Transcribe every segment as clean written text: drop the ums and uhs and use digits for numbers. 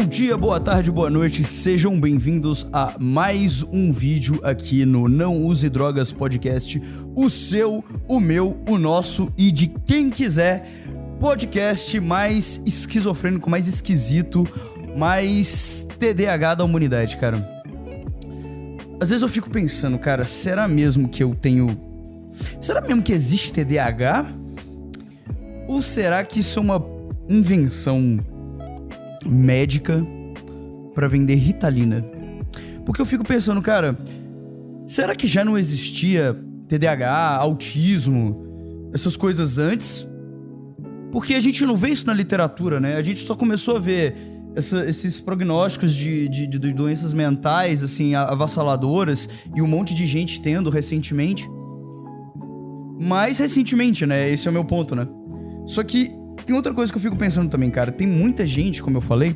dia, boa tarde, boa noite, sejam bem-vindos a mais um vídeo aqui no Não Use Drogas Podcast, o seu, o meu, o nosso e de quem quiser, podcast mais esquizofrênico, mais esquisito, mais TDAH da humanidade, cara. Às vezes eu fico pensando, cara, será mesmo que eu tenho... Será mesmo que existe TDAH? Ou será que isso é uma invenção médica pra vender Ritalina? Porque eu fico pensando, cara, será que já não existia TDAH, autismo, essas coisas antes? Porque a gente não vê isso na literatura, né? A gente só começou a ver esses prognósticos de doenças mentais, assim, avassaladoras, e um monte de gente tendo recentemente. Mais recentemente, né? Esse é o meu ponto, né? Só que tem outra coisa que eu fico pensando também, cara. Tem muita gente, como eu falei,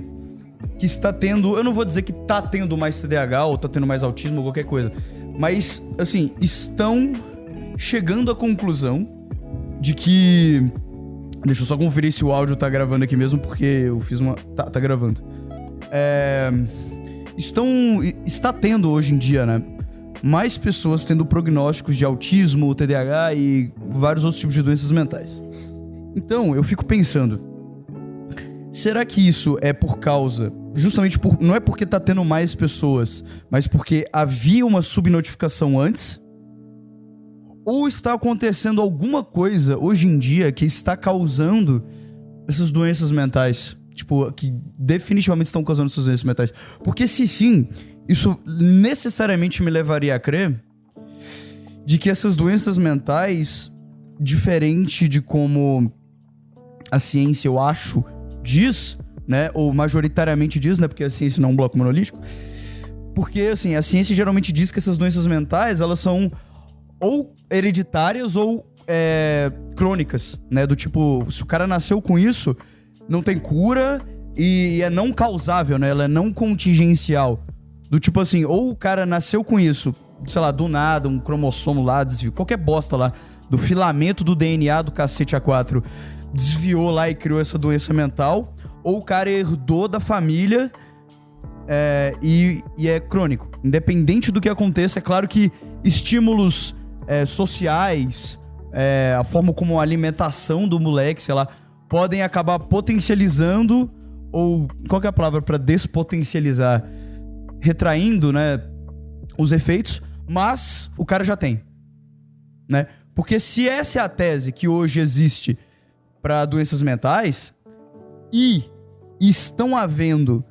que está tendo... Eu não vou dizer que tá tendo mais TDAH ou tá tendo mais autismo ou qualquer coisa. Mas, assim, estão chegando à conclusão de que... Deixa eu só conferir se o áudio tá gravando aqui mesmo, porque eu fiz uma... Tá gravando. Está tendo hoje em dia, né? Mais pessoas tendo prognósticos de autismo, TDAH e vários outros tipos de doenças mentais. Então, eu fico pensando, será que isso é por causa, justamente por, não é porque tá tendo mais pessoas, mas porque havia uma subnotificação antes? Ou está acontecendo alguma coisa hoje em dia que está causando essas doenças mentais? Tipo, que definitivamente estão causando essas doenças mentais. Porque se sim, isso necessariamente me levaria a crer de que essas doenças mentais, diferente de como a ciência, eu acho, diz, né? Ou majoritariamente diz, né? Porque a ciência não é um bloco monolítico. Porque, assim, a ciência geralmente diz que essas doenças mentais, elas são ou hereditárias ou crônicas, né? Do tipo, se o cara nasceu com isso, não tem cura e é não causável, né? Ela é não contingencial. Do tipo assim, ou o cara nasceu com isso, sei lá, do nada, um cromossomo lá, desviou, qualquer bosta lá, do filamento do DNA do cacete A4, desviou lá e criou essa doença mental, ou o cara herdou da família e é crônico. Independente do que aconteça, é claro que estímulos sociais, a forma como a alimentação do moleque, sei lá, podem acabar potencializando, ou qual que é a palavra pra despotencializar? Retraindo, né, os efeitos, mas o cara já tem, né? Porque se essa é a tese que hoje existe para doenças mentais e estão havendo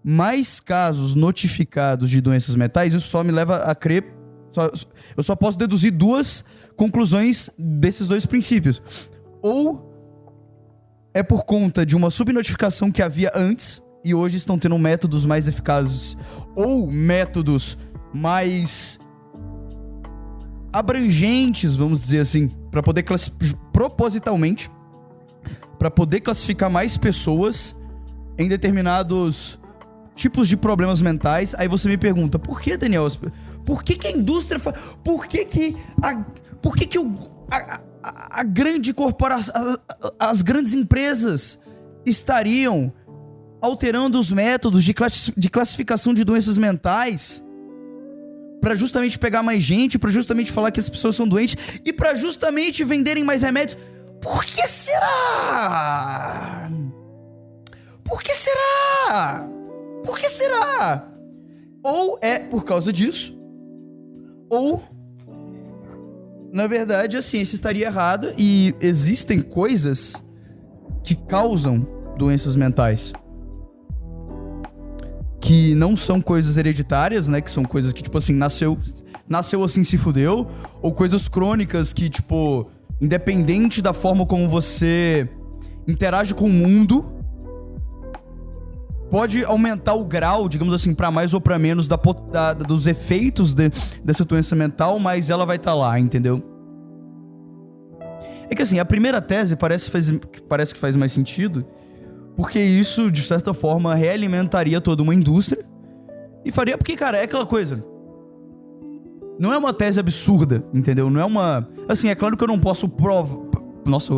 mais casos notificados de doenças mentais, isso só me leva a crer... eu só posso deduzir duas conclusões desses dois princípios. Ou é por conta de uma subnotificação que havia antes e hoje estão tendo métodos mais eficazes ou métodos mais abrangentes, vamos dizer assim, para poder propositalmente para poder classificar mais pessoas em determinados tipos de problemas mentais. Aí você me pergunta, por que, Daniel? Por que a indústria por que a grande corporação, as grandes empresas estariam alterando os métodos de classificação de doenças mentais pra justamente pegar mais gente, pra justamente falar que as pessoas são doentes e pra justamente venderem mais remédios? Por que será? Por que será? Por que será? Ou é por causa disso, ou na verdade a ciência estaria errada e existem coisas que causam doenças mentais que não são coisas hereditárias, né? Que são coisas que, tipo assim, nasceu assim, se fudeu. Ou coisas crônicas que, tipo, independente da forma como você interage com o mundo, pode aumentar o grau, digamos assim, pra mais ou pra menos dos efeitos dessa doença mental, mas ela vai estar lá, entendeu? É que assim, a primeira tese parece que faz mais sentido, porque isso, de certa forma, realimentaria toda uma indústria e faria... Porque, cara, é aquela coisa... Não é uma tese absurda, entendeu? Não é uma... Assim, é claro que eu não posso provar... Nossa,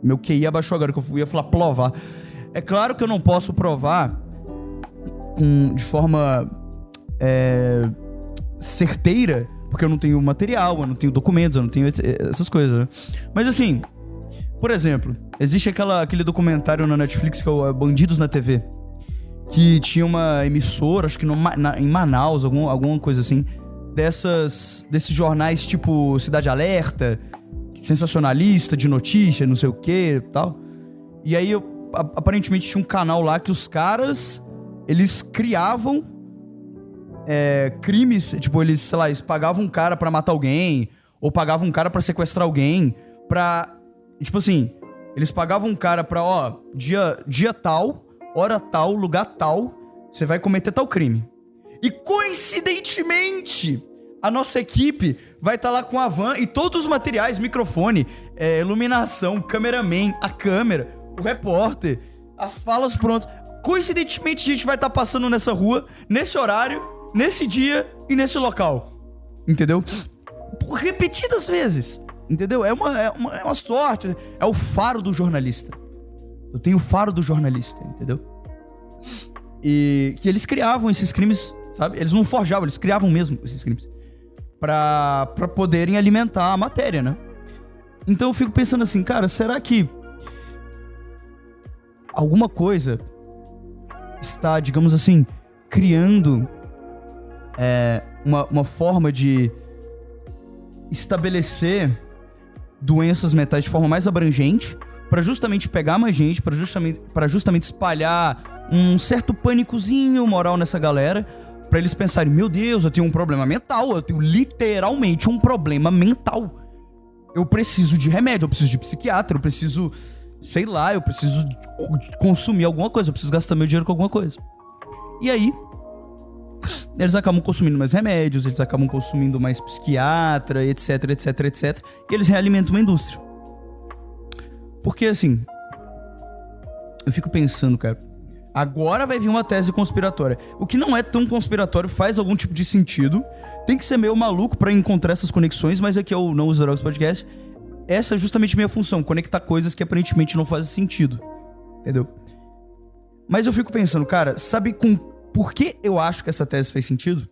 meu QI abaixou agora, que eu ia falar provar. É claro que eu não posso provar de forma certeira, porque eu não tenho material, eu não tenho documentos, eu não tenho essas coisas, né? Mas assim, por exemplo, existe aquele documentário na Netflix que é o Bandidos na TV, que tinha uma emissora, acho que em Manaus, alguma coisa assim, desses jornais tipo Cidade Alerta, sensacionalista, de notícia, não sei o que e tal. E aí, aparentemente, tinha um canal lá que os caras, eles criavam crimes, tipo, eles, sei lá, eles pagavam um cara pra matar alguém, ou pagavam um cara pra sequestrar alguém, tipo assim, eles pagavam um cara pra, dia tal, hora tal, lugar tal, você vai cometer tal crime. E, coincidentemente, a nossa equipe vai estar lá com a van e todos os materiais, microfone, iluminação, cameraman, a câmera, o repórter, as falas prontas. Coincidentemente, a gente vai estar passando nessa rua, nesse horário, nesse dia e nesse local. Entendeu? Repetidas vezes. Entendeu? É uma sorte. É o faro do jornalista. Eu tenho o faro do jornalista, entendeu? E que eles criavam esses crimes, sabe? Eles não forjavam, eles criavam mesmo esses crimes. Pra poderem alimentar a matéria, né? Então eu fico pensando assim, cara, será que alguma coisa está, digamos assim, criando uma forma de estabelecer doenças mentais de forma mais abrangente, pra justamente pegar mais gente, pra justamente espalhar um certo pânicozinho moral nessa galera, pra eles pensarem, meu Deus, eu tenho um problema mental, eu tenho literalmente um problema mental. Eu preciso de remédio, eu preciso de psiquiatra, eu preciso, sei lá, eu preciso consumir alguma coisa, eu preciso gastar meu dinheiro com alguma coisa. E aí, eles acabam consumindo mais remédios, eles acabam consumindo mais psiquiatra, etc, etc, etc. E eles realimentam uma indústria. Porque assim, eu fico pensando, cara, agora vai vir uma tese conspiratória. O que não é tão conspiratório faz algum tipo de sentido. Tem que ser meio maluco pra encontrar essas conexões, mas aqui é o Não Usa Drogas Podcast. Essa é justamente a minha função, conectar coisas que aparentemente não fazem sentido. Entendeu? Mas eu fico pensando, cara, sabe por que eu acho que essa tese faz sentido?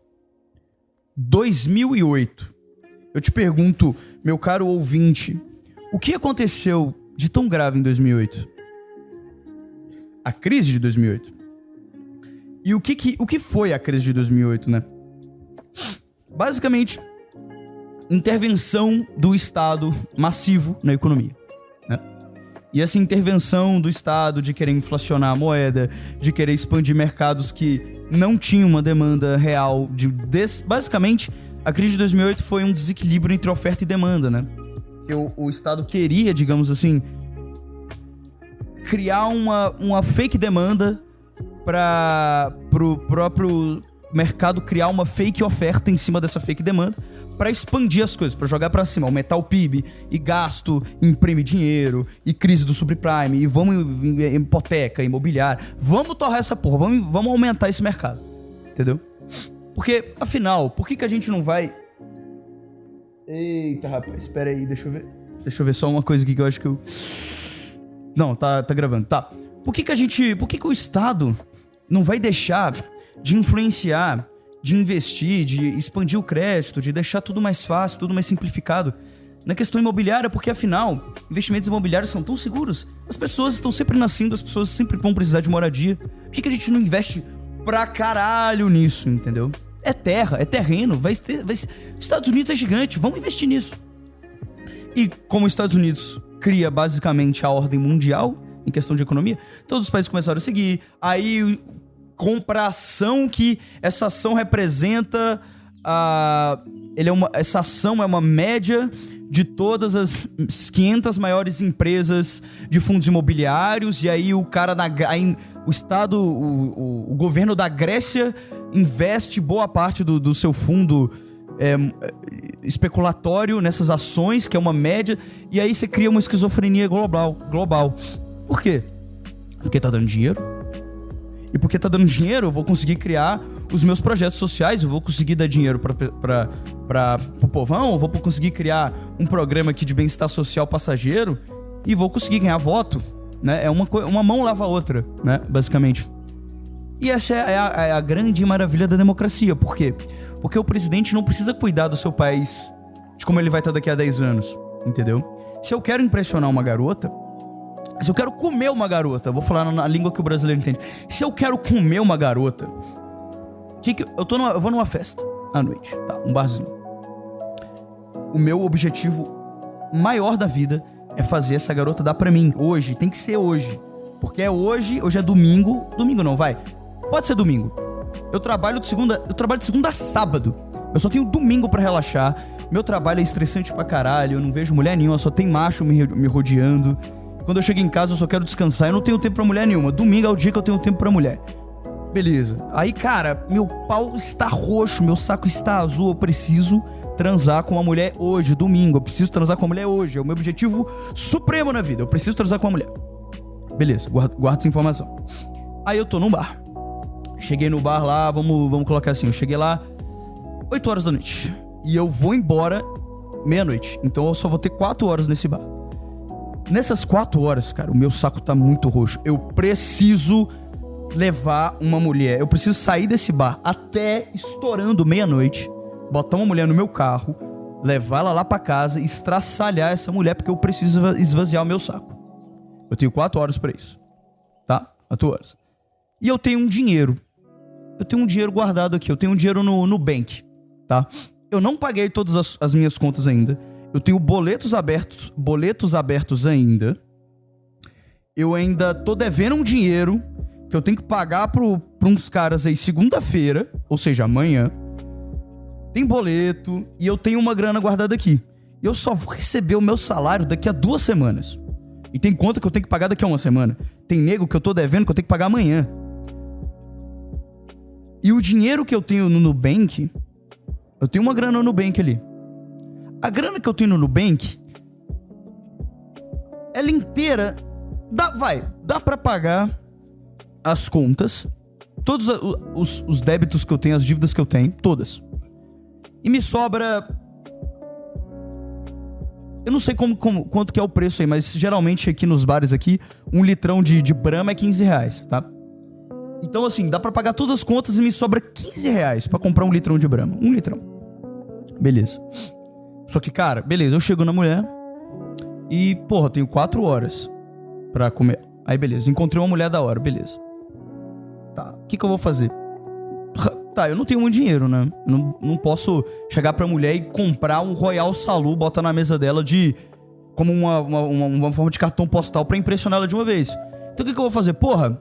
2008. Eu te pergunto, meu caro ouvinte, o que aconteceu de tão grave em 2008? A crise de 2008. E o que foi a crise de 2008, né? Basicamente, intervenção do Estado massivo na economia, né? E essa intervenção do Estado de querer inflacionar a moeda, de querer expandir mercados que não tinham uma demanda real. Basicamente, a crise de 2008 foi um desequilíbrio entre oferta e demanda, né? O Estado queria, digamos assim, criar uma fake demanda para pro próprio mercado criar uma fake oferta em cima dessa fake demanda para expandir as coisas, para jogar para cima, aumentar o PIB e gasto, imprime dinheiro e crise do subprime e vamos hipoteca, imobiliário, vamos torrar essa porra, vamos aumentar esse mercado, entendeu? Porque, afinal, por que a gente não vai... Eita, rapaz, espera aí, deixa eu ver só uma coisa aqui que eu acho que eu... Não, tá gravando, tá. Por que o Estado não vai deixar de influenciar, de investir, de expandir o crédito, de deixar tudo mais fácil, tudo mais simplificado na questão imobiliária? Porque, afinal, investimentos imobiliários são tão seguros. As pessoas estão sempre nascendo, as pessoas sempre vão precisar de moradia. Por que a gente não investe pra caralho nisso, entendeu? É terra, é terreno, vai ser... Estados Unidos é gigante, vamos investir nisso. E como os Estados Unidos cria basicamente a ordem mundial em questão de economia, todos os países começaram a seguir. Aí, compra a ação que essa ação representa... essa ação é uma média de todas as 500 maiores empresas de fundos imobiliários. E aí o cara o Estado, o governo da Grécia investe boa parte do seu fundo especulatório nessas ações, que é uma média, e aí você cria uma esquizofrenia global. Por quê? Porque tá dando dinheiro. E porque tá dando dinheiro, eu vou conseguir criar os meus projetos sociais, eu vou conseguir dar dinheiro pro povão, eu vou conseguir criar um programa aqui de bem-estar social passageiro e vou conseguir ganhar voto, né? Uma mão lava a outra, né? Basicamente. E essa é a grande maravilha da democracia. Por quê? Porque o presidente não precisa cuidar do seu país, de como ele vai estar daqui a 10 anos, entendeu? Se eu quero impressionar uma garota, se eu quero comer uma garota, vou falar na língua que o brasileiro entende. Se eu quero comer uma garota, eu vou numa festa à noite, tá? Um barzinho. O meu objetivo maior da vida é fazer essa garota dar pra mim. Hoje, tem que ser hoje. Porque é hoje é domingo. Domingo não, vai. Pode ser domingo. Eu trabalho de segunda a sábado. Eu só tenho domingo pra relaxar. Meu trabalho é estressante pra caralho. Eu não vejo mulher nenhuma, só tem macho me rodeando. Quando eu chego em casa eu só quero descansar. Eu não tenho tempo pra mulher nenhuma. Domingo é o dia que eu tenho tempo pra mulher. Beleza. Aí, cara, meu pau está roxo, meu saco está azul. Eu preciso transar com uma mulher hoje, domingo. Eu preciso transar com uma mulher hoje. É o meu objetivo supremo na vida. Eu preciso transar com uma mulher. Beleza, guarda essa informação. Aí eu tô num bar. Cheguei no bar lá, vamos colocar assim. Eu cheguei lá 8 horas da noite. E eu vou embora meia-noite. Então eu só vou ter 4 horas nesse bar. Nessas 4 horas, cara, o meu saco tá muito roxo. Eu preciso levar uma mulher. Eu preciso sair desse bar até estourando meia-noite. Botar uma mulher no meu carro. Levar ela lá pra casa e estraçalhar essa mulher. Porque eu preciso esvaziar o meu saco. Eu tenho 4 horas pra isso. Tá? 4 horas. E eu tenho um dinheiro. Eu tenho um dinheiro guardado aqui. Eu tenho um dinheiro no Nubank. Tá? Eu não paguei todas as minhas contas ainda. Eu tenho boletos abertos ainda. Eu ainda tô devendo um dinheiro que eu tenho que pagar pra uns caras aí segunda-feira. Ou seja, amanhã. Tem boleto. E eu tenho uma grana guardada aqui. E eu só vou receber o meu salário daqui a 2 semanas. E tem conta que eu tenho que pagar daqui a 1 semana. Tem nego que eu tô devendo que eu tenho que pagar amanhã. E o dinheiro que eu tenho no Nubank... Eu tenho uma grana no Nubank ali. A grana que eu tenho no Nubank... Ela inteira... Dá pra pagar as contas. Todos os débitos que eu tenho, as dívidas que eu tenho. Todas. E me sobra... Eu não sei quanto que é o preço aí, mas geralmente aqui nos bares aqui, 1 litrão de Brahma é R$15, tá? Então assim, dá pra pagar todas as contas e me sobra R$15 pra comprar 1 litrão de Brahma. 1 litrão. Beleza. Só que, cara, beleza, eu chego na mulher e, porra, eu tenho 4 horas pra comer. Aí, beleza, encontrei uma mulher da hora, beleza. Tá, o que eu vou fazer? Tá, eu não tenho muito dinheiro, né? Não posso chegar pra mulher e comprar um Royal Salu, botar na mesa dela como uma forma de cartão postal pra impressionar ela de uma vez. Então o que eu vou fazer? Porra,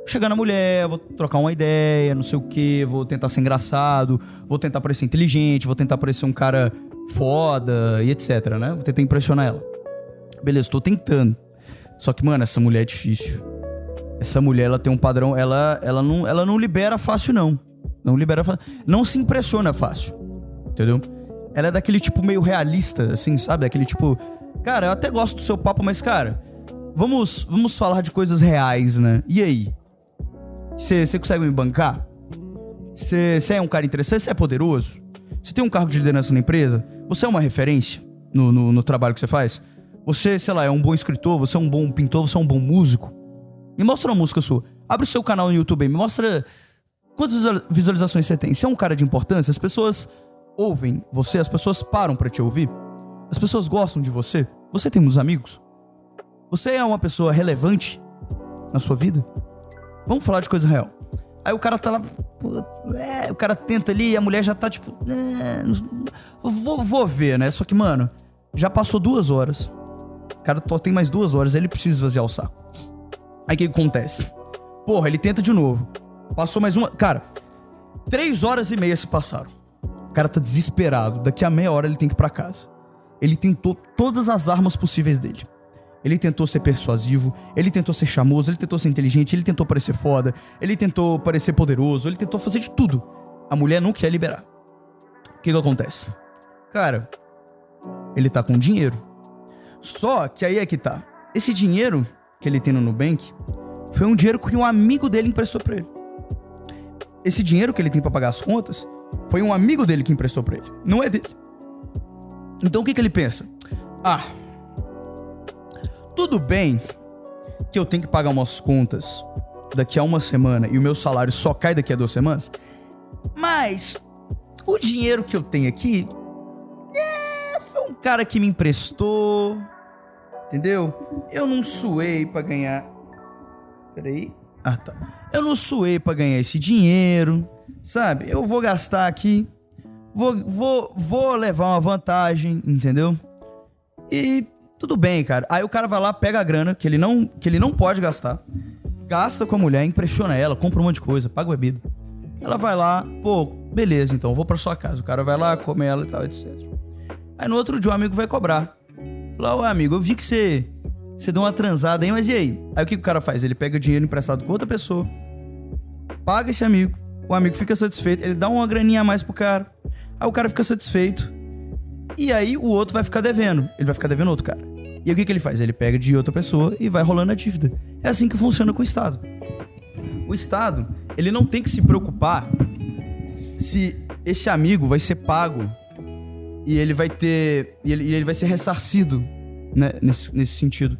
chegar na mulher, vou trocar uma ideia, não sei o que, vou tentar ser engraçado, vou tentar parecer inteligente, vou tentar parecer um cara foda e etc, né? Vou tentar impressionar ela. Beleza, tô tentando. Só que, mano, essa mulher é difícil. Essa mulher, ela tem um padrão, ela não libera fácil, não. Não libera fácil. Não se impressiona fácil. Entendeu? Ela é daquele tipo meio realista, assim, sabe? Daquele tipo... Cara, eu até gosto do seu papo, mas, cara... Vamos falar de coisas reais, né? E aí? Você consegue me bancar? Você é um cara interessante? Você é poderoso? Você tem um cargo de liderança na empresa? Você é uma referência no trabalho que você faz? Você, sei lá, é um bom escritor? Você é um bom pintor? Você é um bom músico? Me mostra uma música sua. Abre o seu canal no YouTube aí. Me mostra... Quantas visualizações você tem? Você é um cara de importância? As pessoas ouvem você? As pessoas param pra te ouvir? As pessoas gostam de você? Você tem muitos amigos? Você é uma pessoa relevante na sua vida? Vamos falar de coisa real. Aí o cara tá lá... o cara tenta ali e a mulher já tá tipo... vou ver, né? Só que, mano, já passou 2 horas. O cara tem mais 2 horas. Aí ele precisa esvaziar o saco. Aí o que acontece? Porra, ele tenta de novo. Passou mais uma... Cara, 3 horas e meia se passaram. O cara tá desesperado. Daqui a meia hora ele tem que ir pra casa. Ele tentou todas as armas possíveis dele. Ele tentou ser persuasivo, ele tentou ser charmoso, ele tentou ser inteligente, ele tentou parecer foda, ele tentou parecer poderoso, ele tentou fazer de tudo. A mulher não quer liberar. O que acontece? Cara, ele tá com dinheiro. Só que aí é que tá. Esse dinheiro que ele tem no Nubank foi um dinheiro que um amigo dele emprestou pra ele. Esse dinheiro que ele tem pra pagar as contas foi um amigo dele que emprestou pra ele. Não é dele. Então o que ele pensa? Tudo bem que eu tenho que pagar umas contas daqui a uma semana e o meu salário só cai daqui a 2 semanas, mas o dinheiro que eu tenho aqui foi um cara que me emprestou, entendeu? Eu não suei pra ganhar... Peraí. Ah, tá. Eu não suei pra ganhar esse dinheiro, sabe? Eu vou gastar aqui, vou levar uma vantagem, entendeu? E tudo bem, cara. Aí o cara vai lá, pega a grana que ele não pode gastar, gasta com a mulher, impressiona ela, compra um monte de coisa, paga bebida. Ela vai lá, pô, beleza, então eu vou pra sua casa. O cara vai lá, come ela e tal, etc. Aí no outro dia o amigo vai cobrar. Fala, ué, amigo, eu vi que você deu uma transada aí, mas e aí? Aí o que o cara faz? Ele pega dinheiro emprestado com outra pessoa, paga esse amigo, o amigo fica satisfeito, ele dá uma graninha a mais pro cara, aí o cara fica satisfeito, e aí o outro vai ficar devendo, ele vai ficar devendo outro cara. E aí o que ele faz? Ele pega de outra pessoa e vai rolando a dívida. É assim que funciona com o Estado. O Estado, ele não tem que se preocupar se esse amigo vai ser pago e ele vai ter... e ele vai ser ressarcido, né, nesse sentido.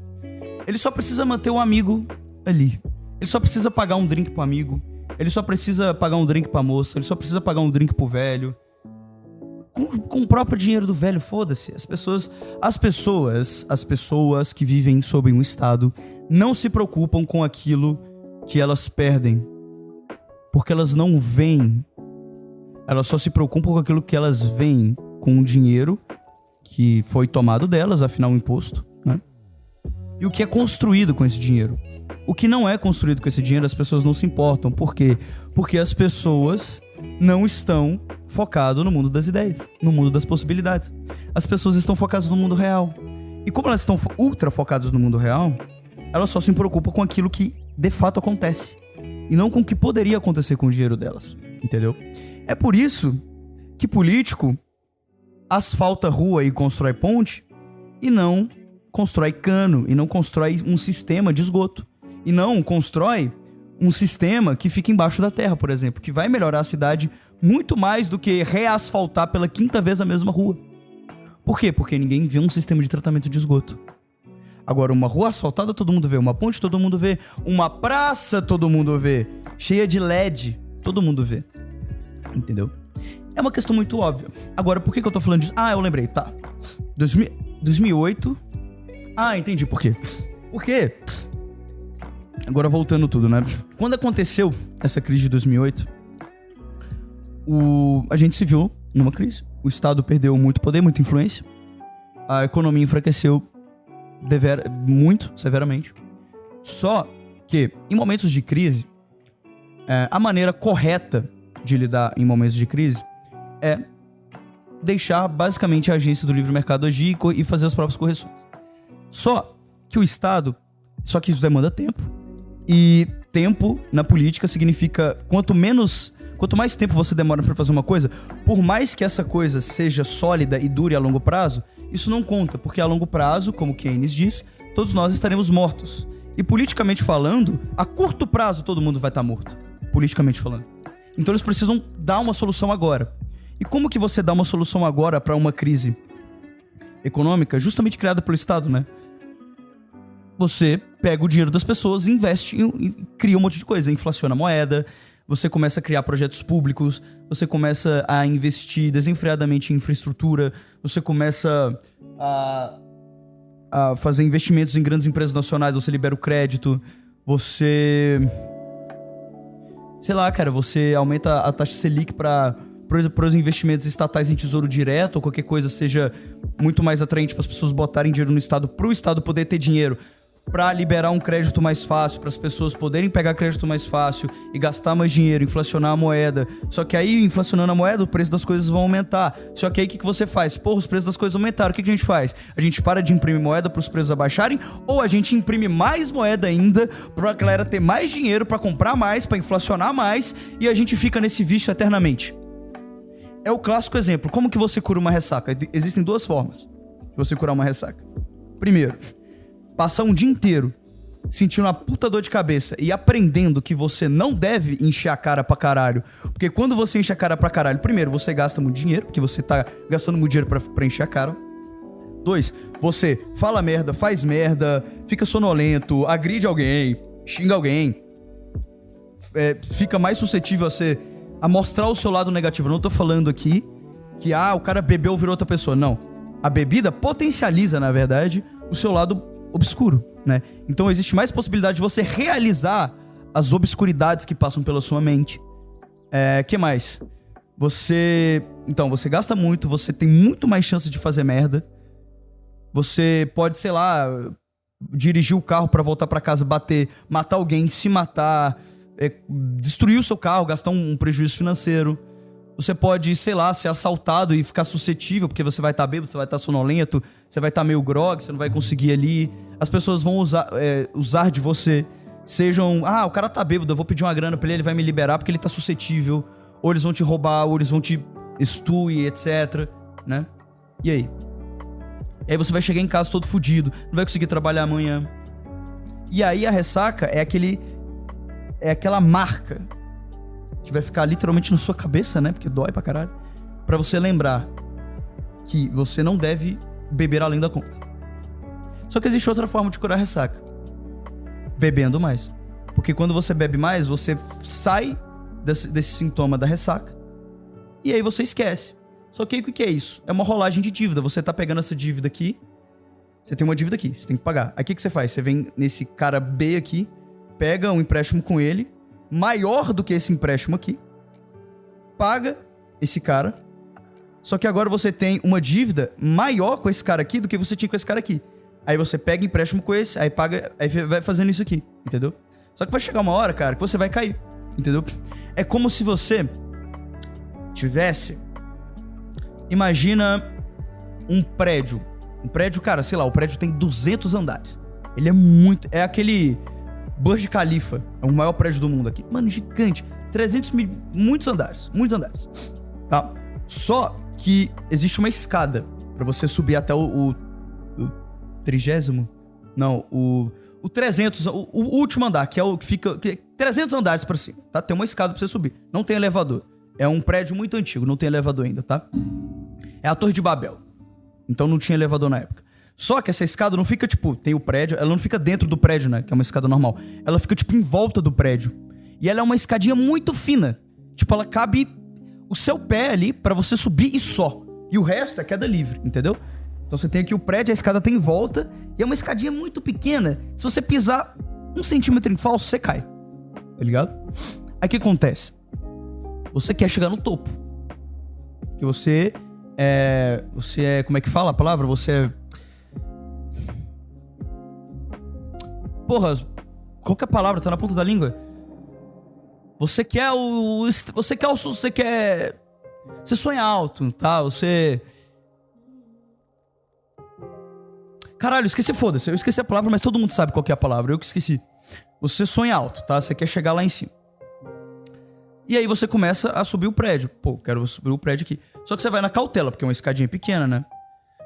Ele só precisa manter o amigo ali. Ele só precisa pagar um drink pro amigo. Ele só precisa pagar um drink pra moça. Ele só precisa pagar um drink pro velho. Com o próprio dinheiro do velho, foda-se. As pessoas que vivem sob um Estado não se preocupam com aquilo que elas perdem. Porque elas não veem. Elas só se preocupam com aquilo que elas veem, com o dinheiro que foi tomado delas, afinal um imposto, né? E o que é construído com esse dinheiro. O que não é construído com esse dinheiro, as pessoas não se importam. Por quê? Porque as pessoas não estão focadas no mundo das ideias, no mundo das possibilidades. As pessoas estão focadas no mundo real. E como elas estão ultra focadas no mundo real, elas só se preocupam com aquilo que de fato acontece. E não com o que poderia acontecer com o dinheiro delas. Entendeu? É por isso que político asfalta rua e constrói ponte e não constrói cano, e não constrói um sistema de esgoto, e não constrói um sistema que fica embaixo da terra, por exemplo, que vai melhorar a cidade muito mais do que reasfaltar pela 5ª vez a mesma rua. Por quê? Porque ninguém vê um sistema de tratamento de esgoto. Agora, uma rua asfaltada todo mundo vê, uma ponte todo mundo vê, uma praça todo mundo vê, cheia de LED, todo mundo vê. Entendeu? É uma questão muito óbvia. Agora, por que eu tô falando disso? Ah, eu lembrei, tá. 2008... Ah, entendi por quê. Por quê? Agora voltando tudo, né? Quando aconteceu essa crise de 2008, a gente se viu numa crise. O Estado perdeu muito poder, muita influência. A economia enfraqueceu muito, severamente. Só que, em momentos de crise, a maneira correta de lidar em momentos de crise é deixar, basicamente, a agência do livre mercado agir e fazer as próprias correções. Só que isso demanda tempo. E tempo na política significa quanto mais tempo você demora pra fazer uma coisa, por mais que essa coisa seja sólida e dure a longo prazo, isso não conta, porque a longo prazo, como Keynes diz, todos nós estaremos mortos. E politicamente falando, a curto prazo todo mundo vai estar morto, politicamente falando. Então eles precisam dar uma solução agora. E como que você dá uma solução agora pra uma crise econômica justamente criada pelo Estado, né? Você pega o dinheiro das pessoas, investe e cria um monte de coisa. Inflaciona a moeda, você começa a criar projetos públicos, você começa a investir desenfreadamente em infraestrutura, você começa a fazer investimentos em grandes empresas nacionais, você libera o crédito, você... Sei lá, cara, você aumenta a taxa Selic para os investimentos estatais em tesouro direto ou qualquer coisa seja muito mais atraente para as pessoas botarem dinheiro no Estado, para o Estado poder ter dinheiro para liberar um crédito mais fácil, para as pessoas poderem pegar crédito mais fácil e gastar mais dinheiro, inflacionar a moeda. Só que aí, inflacionando a moeda, o preço das coisas vão aumentar. Só que aí, o que você faz? Porra, os preços das coisas aumentaram. O que a gente faz? A gente para de imprimir moeda para os preços abaixarem ou a gente imprime mais moeda ainda para a galera ter mais dinheiro para comprar mais, para inflacionar mais e a gente fica nesse vício eternamente. É o clássico exemplo. Como que você cura uma ressaca? Existem 2 formas de você curar uma ressaca. Primeiro, passar um dia inteiro sentindo uma puta dor de cabeça e aprendendo que você não deve encher a cara pra caralho. Porque quando você enche a cara pra caralho, primeiro, você gasta muito dinheiro, porque você tá gastando muito dinheiro pra encher a cara. 2, você fala merda, faz merda, fica sonolento, agride alguém, xinga alguém. fica mais suscetível a mostrar o seu lado negativo. Eu não tô falando aqui que, o cara bebeu, virou outra pessoa. Não. A bebida potencializa, na verdade, o seu lado obscuro, né? Então existe mais possibilidade de você realizar as obscuridades que passam pela sua mente. Que mais? Você gasta muito, você tem muito mais chance de fazer merda. Você pode, sei lá, dirigir o carro pra voltar pra casa, matar alguém, se matar, destruir o seu carro, gastar um prejuízo financeiro. Você pode, sei lá, ser assaltado e ficar suscetível, porque você vai estar bêbado, você vai estar sonolento, você vai estar meio grog, você não vai conseguir ali. As pessoas vão usar de você. Sejam, o cara tá bêbado, eu vou pedir uma grana pra ele vai me liberar porque ele tá suscetível. Ou eles vão te roubar, ou eles vão te extuir, etc, né? E aí? E aí você vai chegar em casa todo fudido, não vai conseguir trabalhar amanhã. E aí a ressaca é aquela marca que vai ficar literalmente na sua cabeça, né? Porque dói pra caralho. Pra você lembrar que você não deve beber além da conta. Só que existe outra forma de curar a ressaca. Bebendo mais. Porque quando você bebe mais, você sai desse sintoma da ressaca. E aí você esquece. Só que aí o que é isso? É uma rolagem de dívida. Você tá pegando essa dívida aqui. Você tem uma dívida aqui, você tem que pagar. Aí o que você faz? Você vem nesse cara B aqui, pega um empréstimo com ele, maior do que esse empréstimo aqui, paga esse cara, só que agora você tem uma dívida maior com esse cara aqui do que você tinha com esse cara aqui. Aí você pega empréstimo com esse, aí paga, aí vai fazendo isso aqui, entendeu? Só que vai chegar uma hora, cara, que você vai cair, entendeu? É como se você tivesse... Imagina um prédio. Um prédio, cara, sei lá, o prédio tem 200 andares. Ele é muito... É aquele... Burj Khalifa, é o maior prédio do mundo aqui. Mano, gigante. 300 mil... Muitos andares. Tá? Só que existe uma escada pra você subir até o 30º? Não, o 300... O último andar, que é o que fica... 300 andares pra cima, tá? Tem uma escada pra você subir. Não tem elevador. É um prédio muito antigo, não tem elevador ainda, tá? É a Torre de Babel. Então não tinha elevador na época. Só que essa escada não fica, tipo, tem o prédio, ela não fica dentro do prédio, né? Que é uma escada normal. Ela fica, tipo, em volta do prédio. E ela é uma escadinha muito fina. Tipo, ela cabe o seu pé ali pra você subir e só. E o resto é queda livre, entendeu? Então você tem aqui o prédio, a escada tem em volta. E é uma escadinha muito pequena. Se você pisar 1 centímetro em falso, você cai. Tá ligado? Aí o que acontece? Você quer chegar no topo. Porque você é... Como é que fala a palavra? Você é... Porra, qual que é a palavra? Tá na ponta da língua? Você quer Você sonha alto, tá? Você... Caralho, foda-se. Eu esqueci a palavra, mas todo mundo sabe qual que é a palavra. Eu que esqueci. Você sonha alto, tá? Você quer chegar lá em cima. E aí você começa a subir o prédio. Pô, quero subir o prédio aqui. Só que você vai na cautela, porque é uma escadinha pequena, né?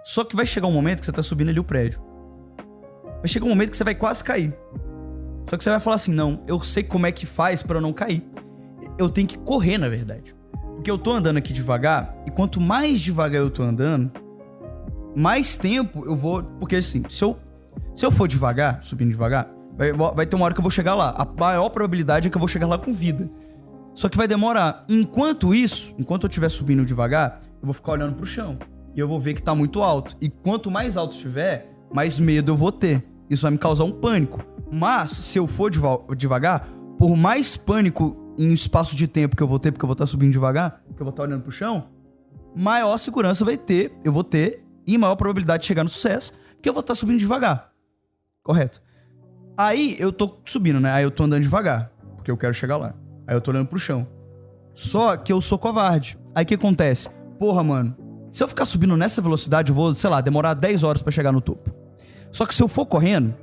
Só que vai chegar um momento que você tá subindo ali o prédio. Vai chegar um momento que você vai quase cair. Só que você vai falar assim, não, eu sei como é que faz pra eu não cair. Eu tenho que correr, na verdade. Porque eu tô andando aqui devagar, e quanto mais devagar eu tô andando, mais tempo eu vou... Porque assim, se eu for devagar, subindo devagar, vai ter uma hora que eu vou chegar lá. A maior probabilidade é que eu vou chegar lá com vida. Só que vai demorar. Enquanto isso, enquanto eu estiver subindo devagar, eu vou ficar olhando pro chão. E eu vou ver que tá muito alto. E quanto mais alto estiver, mais medo eu vou ter. Isso vai me causar um pânico. Mas, se eu for devagar, por mais pânico em espaço de tempo que eu vou ter, porque eu vou estar subindo devagar, porque eu vou estar olhando pro chão, maior segurança eu vou ter, e maior probabilidade de chegar no sucesso, porque eu vou estar subindo devagar. Correto? Aí, eu tô subindo, né? Aí eu tô andando devagar, porque eu quero chegar lá. Aí eu tô olhando pro chão. Só que eu sou covarde. Aí o que acontece? Porra, mano, se eu ficar subindo nessa velocidade, eu vou, sei lá, demorar 10 horas pra chegar no topo. Só que se eu for correndo,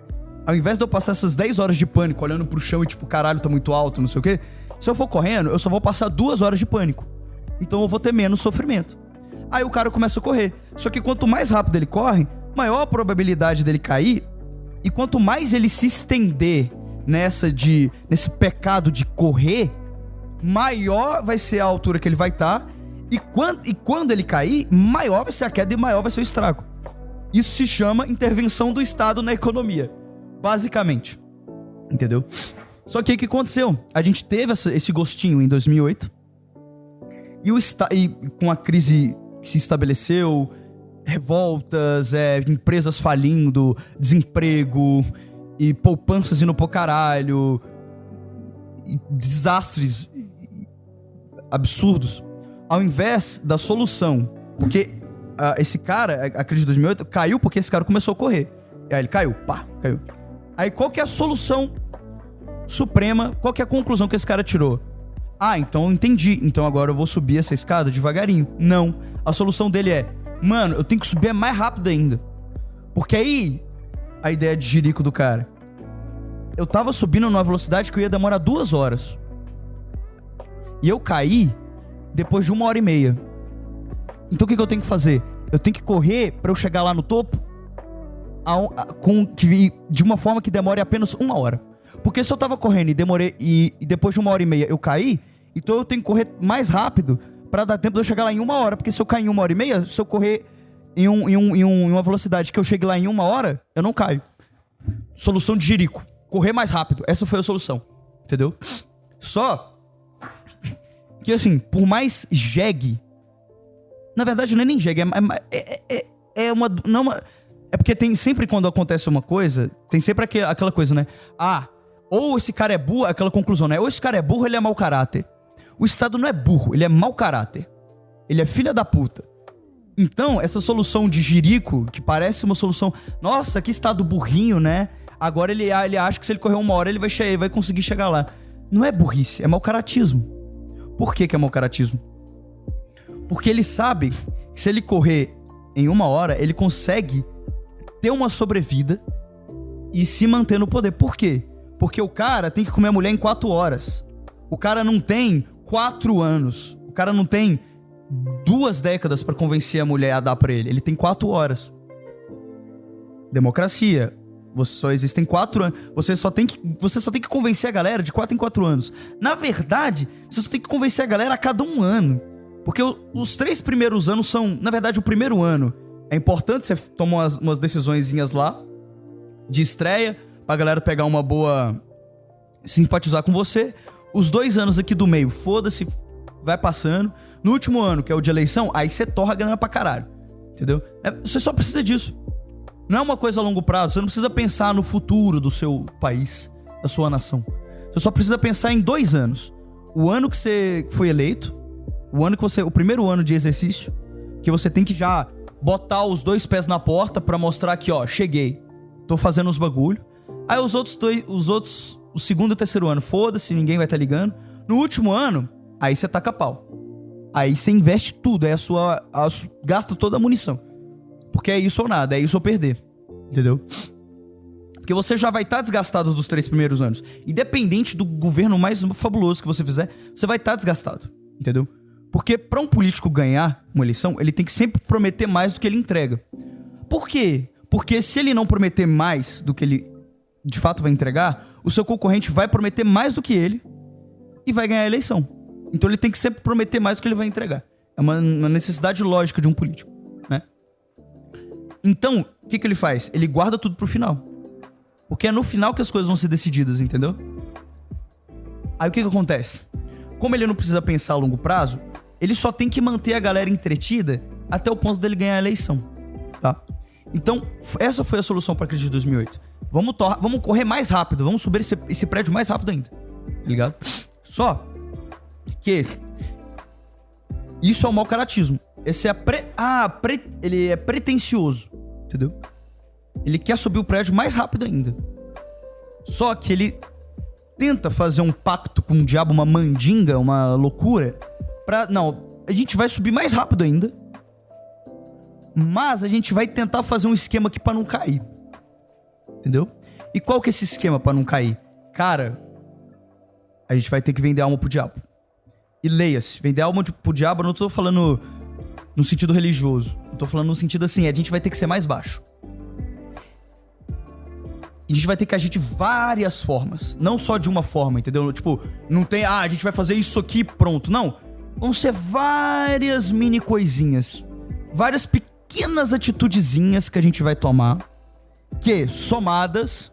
ao invés de eu passar essas 10 horas de pânico olhando pro chão e tipo, caralho, tá muito alto, não sei o quê, se eu for correndo, eu só vou passar 2 horas de pânico. Então eu vou ter menos sofrimento. Aí o cara começa a correr. Só que quanto mais rápido ele corre, maior a probabilidade dele cair. E quanto mais ele se estender nesse pecado de correr, maior vai ser a altura que ele vai estar. E quando ele cair, maior vai ser a queda e maior vai ser o estrago. Isso se chama intervenção do Estado na economia. Basicamente. Entendeu? Só que aí o que aconteceu? A gente teve esse gostinho em 2008. E com a crise que se estabeleceu, revoltas, empresas falindo, desemprego, e poupanças indo pro caralho, e desastres absurdos. Ao invés da solução, porque esse cara, a crise de 2008, caiu porque esse cara começou a correr. E aí ele caiu, caiu. Aí qual que é a solução suprema, qual que é a conclusão que esse cara tirou? Então eu entendi, então agora eu vou subir essa escada devagarinho. Não, a solução dele é, mano, eu tenho que subir mais rápido ainda. Porque aí, a ideia de jirico do cara, eu tava subindo numa velocidade que eu ia demorar 2 horas. E eu caí depois de 1h30. Então o que eu tenho que fazer? Eu tenho que correr pra eu chegar lá no topo de uma forma que demore apenas 1 hora. Porque se eu tava correndo e depois de 1h30 eu caí, então eu tenho que correr mais rápido pra dar tempo de eu chegar lá em 1 hora. Porque se eu cair em 1h30, se eu correr em uma velocidade que eu chegue lá em 1 hora, eu não caio. Solução de jirico. Correr mais rápido. Essa foi a solução. Entendeu? Só que assim, por mais jegue, na verdade não é nem jegue, é porque tem sempre, quando acontece uma coisa, tem sempre aquela coisa, né? Ou esse cara é burro, aquela conclusão, né? Ou esse cara é burro, ele é mau caráter. O Estado não é burro, ele é mau caráter. Ele é filha da puta. Então, essa solução de jirico, que parece uma solução... Nossa, que Estado burrinho, né? Agora ele acha que se ele correr 1 hora, ele vai conseguir chegar lá. Não é burrice, é mau caratismo. Por que é mau caratismo? Porque ele sabe que se ele correr em 1 hora, ele consegue ter uma sobrevida e se manter no poder. Por quê? Porque o cara tem que comer a mulher em 4 horas. O cara não tem 4 anos. O cara não tem 2 décadas pra convencer a mulher a dar pra ele. Ele tem 4 horas. Democracia. Só existem 4 anos. Você só tem que convencer a galera de 4 em 4 anos. Na verdade, você só tem que convencer a galera a cada 1 ano. Porque os 3 primeiros anos são... Na verdade, o primeiro ano é importante. Você toma umas decisõezinhas lá de estreia, pra galera pegar uma boa... simpatizar com você. Os 2 anos aqui do meio, foda-se, vai passando. No último ano, que é o de eleição, aí você torra a grana pra caralho. Entendeu? Você só precisa disso. Não é uma coisa a longo prazo. Você não precisa pensar no futuro do seu país, da sua nação. Você só precisa pensar em 2 anos. O ano que você foi eleito, o primeiro ano de exercício, que você tem que já botar os 2 pés na porta pra mostrar que, cheguei, tô fazendo os bagulho. Aí o segundo e o terceiro ano, foda-se, ninguém vai estar ligando. No último ano, aí você taca pau. Aí você investe tudo, aí gasta toda a munição. Porque é isso ou nada, é isso ou perder. Entendeu? Porque você já vai estar desgastado dos 3 primeiros anos. Independente do governo mais fabuloso que você fizer, você vai estar desgastado. Entendeu? Porque pra um político ganhar uma eleição, ele tem que sempre prometer mais do que ele entrega. Por quê? Porque se ele não prometer mais do que ele de fato vai entregar, o seu concorrente vai prometer mais do que ele e vai ganhar a eleição. Então ele tem que sempre prometer mais do que ele vai entregar. É uma necessidade lógica de um político, né? Então, o que ele faz? Ele guarda tudo pro final. Porque é no final que as coisas vão ser decididas, entendeu? Aí o que acontece? Como ele não precisa pensar a longo prazo, ele só tem que manter a galera entretida até o ponto dele ganhar a eleição, tá? Então, essa foi a solução pra crise de 2008. Vamos correr mais rápido, vamos subir esse prédio mais rápido ainda, tá ligado? Só que isso é o mau caratismo. Esse ele é pretencioso, entendeu? Ele quer subir o prédio mais rápido ainda. Só que ele tenta fazer um pacto com o diabo, uma mandinga, uma loucura, a gente vai subir mais rápido ainda, mas a gente vai tentar fazer um esquema aqui pra não cair. Entendeu? E qual que é esse esquema pra não cair? Cara, a gente vai ter que vender alma pro diabo. E leia-se, vender alma pro diabo, eu não tô falando no sentido religioso. Eu tô falando no sentido assim, a gente vai ter que ser mais baixo. E a gente vai ter que agir de várias formas. Não só de uma forma, entendeu? Tipo, não tem, a gente vai fazer isso aqui, pronto. Não. Vão ser várias mini coisinhas. Várias pequenas atitudezinhas que a gente vai tomar, que, somadas,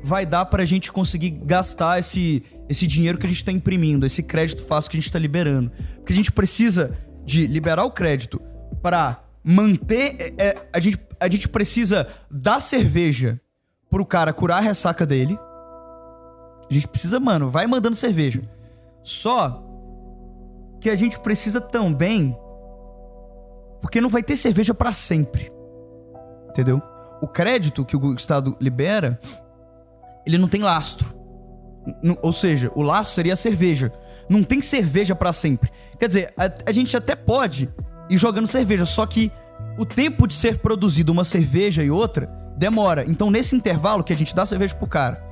vai dar pra gente conseguir gastar esse dinheiro que a gente tá imprimindo, esse crédito fácil que a gente tá liberando. Porque a gente precisa de liberar o crédito pra manter... A gente precisa dar cerveja pro cara curar a ressaca dele. A gente precisa, mano, vai mandando cerveja. Só que a gente precisa também... Porque não vai ter cerveja pra sempre. Entendeu? O crédito que o Estado libera, ele não tem lastro. Ou seja, o lastro seria a cerveja. Não tem cerveja pra sempre. Quer dizer, a gente até pode ir jogando cerveja, só que o tempo de ser produzido uma cerveja e outra demora. Então, nesse intervalo que a gente dá cerveja pro cara,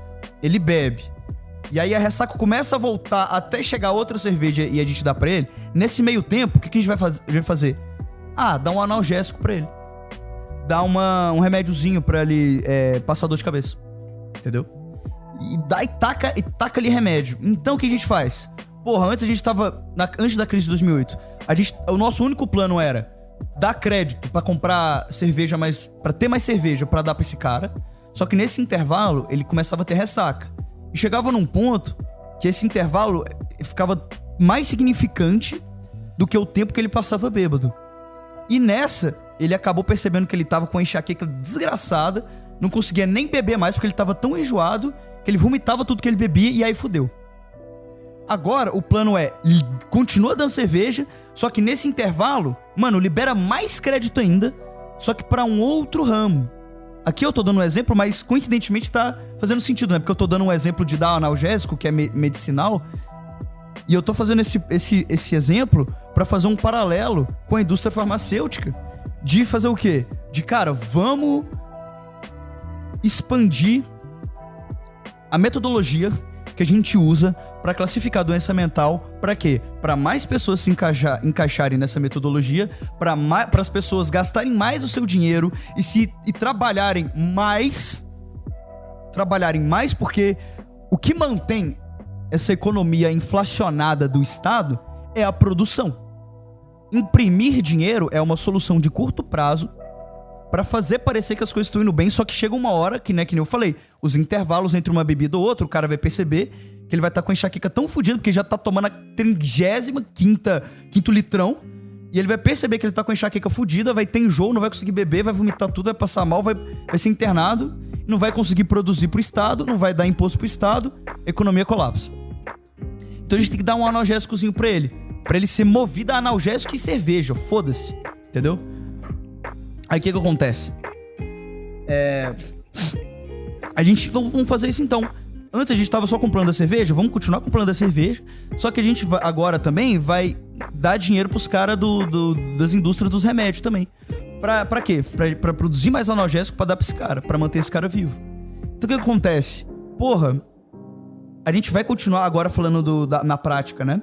ele bebe. E aí a ressaca começa a voltar até chegar outra cerveja e a gente dá pra ele. Nesse meio tempo, o que a gente vai fazer? Dá um analgésico pra ele. Dá um remédiozinho pra ele passar dor de cabeça. Entendeu? E taca ali remédio. Então o que a gente faz? Porra, antes a gente tava... Antes da crise de 2008, o nosso único plano era dar crédito pra comprar cerveja pra ter mais cerveja pra dar pra esse cara. Só que nesse intervalo, ele começava a ter ressaca. E chegava num ponto que esse intervalo ficava mais significante do que o tempo que ele passava bêbado. E nessa, ele acabou percebendo que ele tava com a enxaqueca desgraçada, não conseguia nem beber mais porque ele tava tão enjoado que ele vomitava tudo que ele bebia e aí fudeu. Agora, o plano continua dando cerveja, só que nesse intervalo, mano, libera mais crédito ainda, só que pra um outro ramo. Aqui eu tô dando um exemplo, mas coincidentemente tá fazendo sentido, né? Porque eu tô dando um exemplo de dar um analgésico, que é medicinal, e eu tô fazendo esse exemplo pra fazer um paralelo com a indústria farmacêutica. De fazer o quê? De, cara, vamos expandir a metodologia que a gente usa pra classificar a doença mental. Pra quê? Pra mais pessoas se encaixarem nessa metodologia, pra as pessoas gastarem mais o seu dinheiro e trabalharem mais. Porque o que mantém essa economia inflacionada do Estado é a produção. Imprimir dinheiro é uma solução de curto prazo pra fazer parecer que as coisas estão indo bem, só que chega uma hora que, né, que nem eu falei, os intervalos entre uma bebida ou outra, o cara vai perceber que ele vai estar com a enxaqueca tão fodida, porque já tá tomando a 35º litrão, e ele vai perceber que ele tá com a enxaqueca fodida, vai ter enjoo, não vai conseguir beber, vai vomitar tudo, vai passar mal, vai ser internado, não vai conseguir produzir pro Estado, não vai dar imposto pro Estado, a economia colapsa. Então a gente tem que dar um analgésicozinho pra ele ser movido a analgésico e cerveja, foda-se, entendeu? Aí o que acontece? Vamos fazer isso então. Antes a gente tava só comprando a cerveja, vamos continuar comprando a cerveja, só que a gente agora também vai dar dinheiro pros caras das indústrias dos remédios também. Pra quê? Pra produzir mais analgésico pra dar pra esse cara, pra manter esse cara vivo. Então o que acontece? Porra, a gente vai continuar agora falando na prática, né?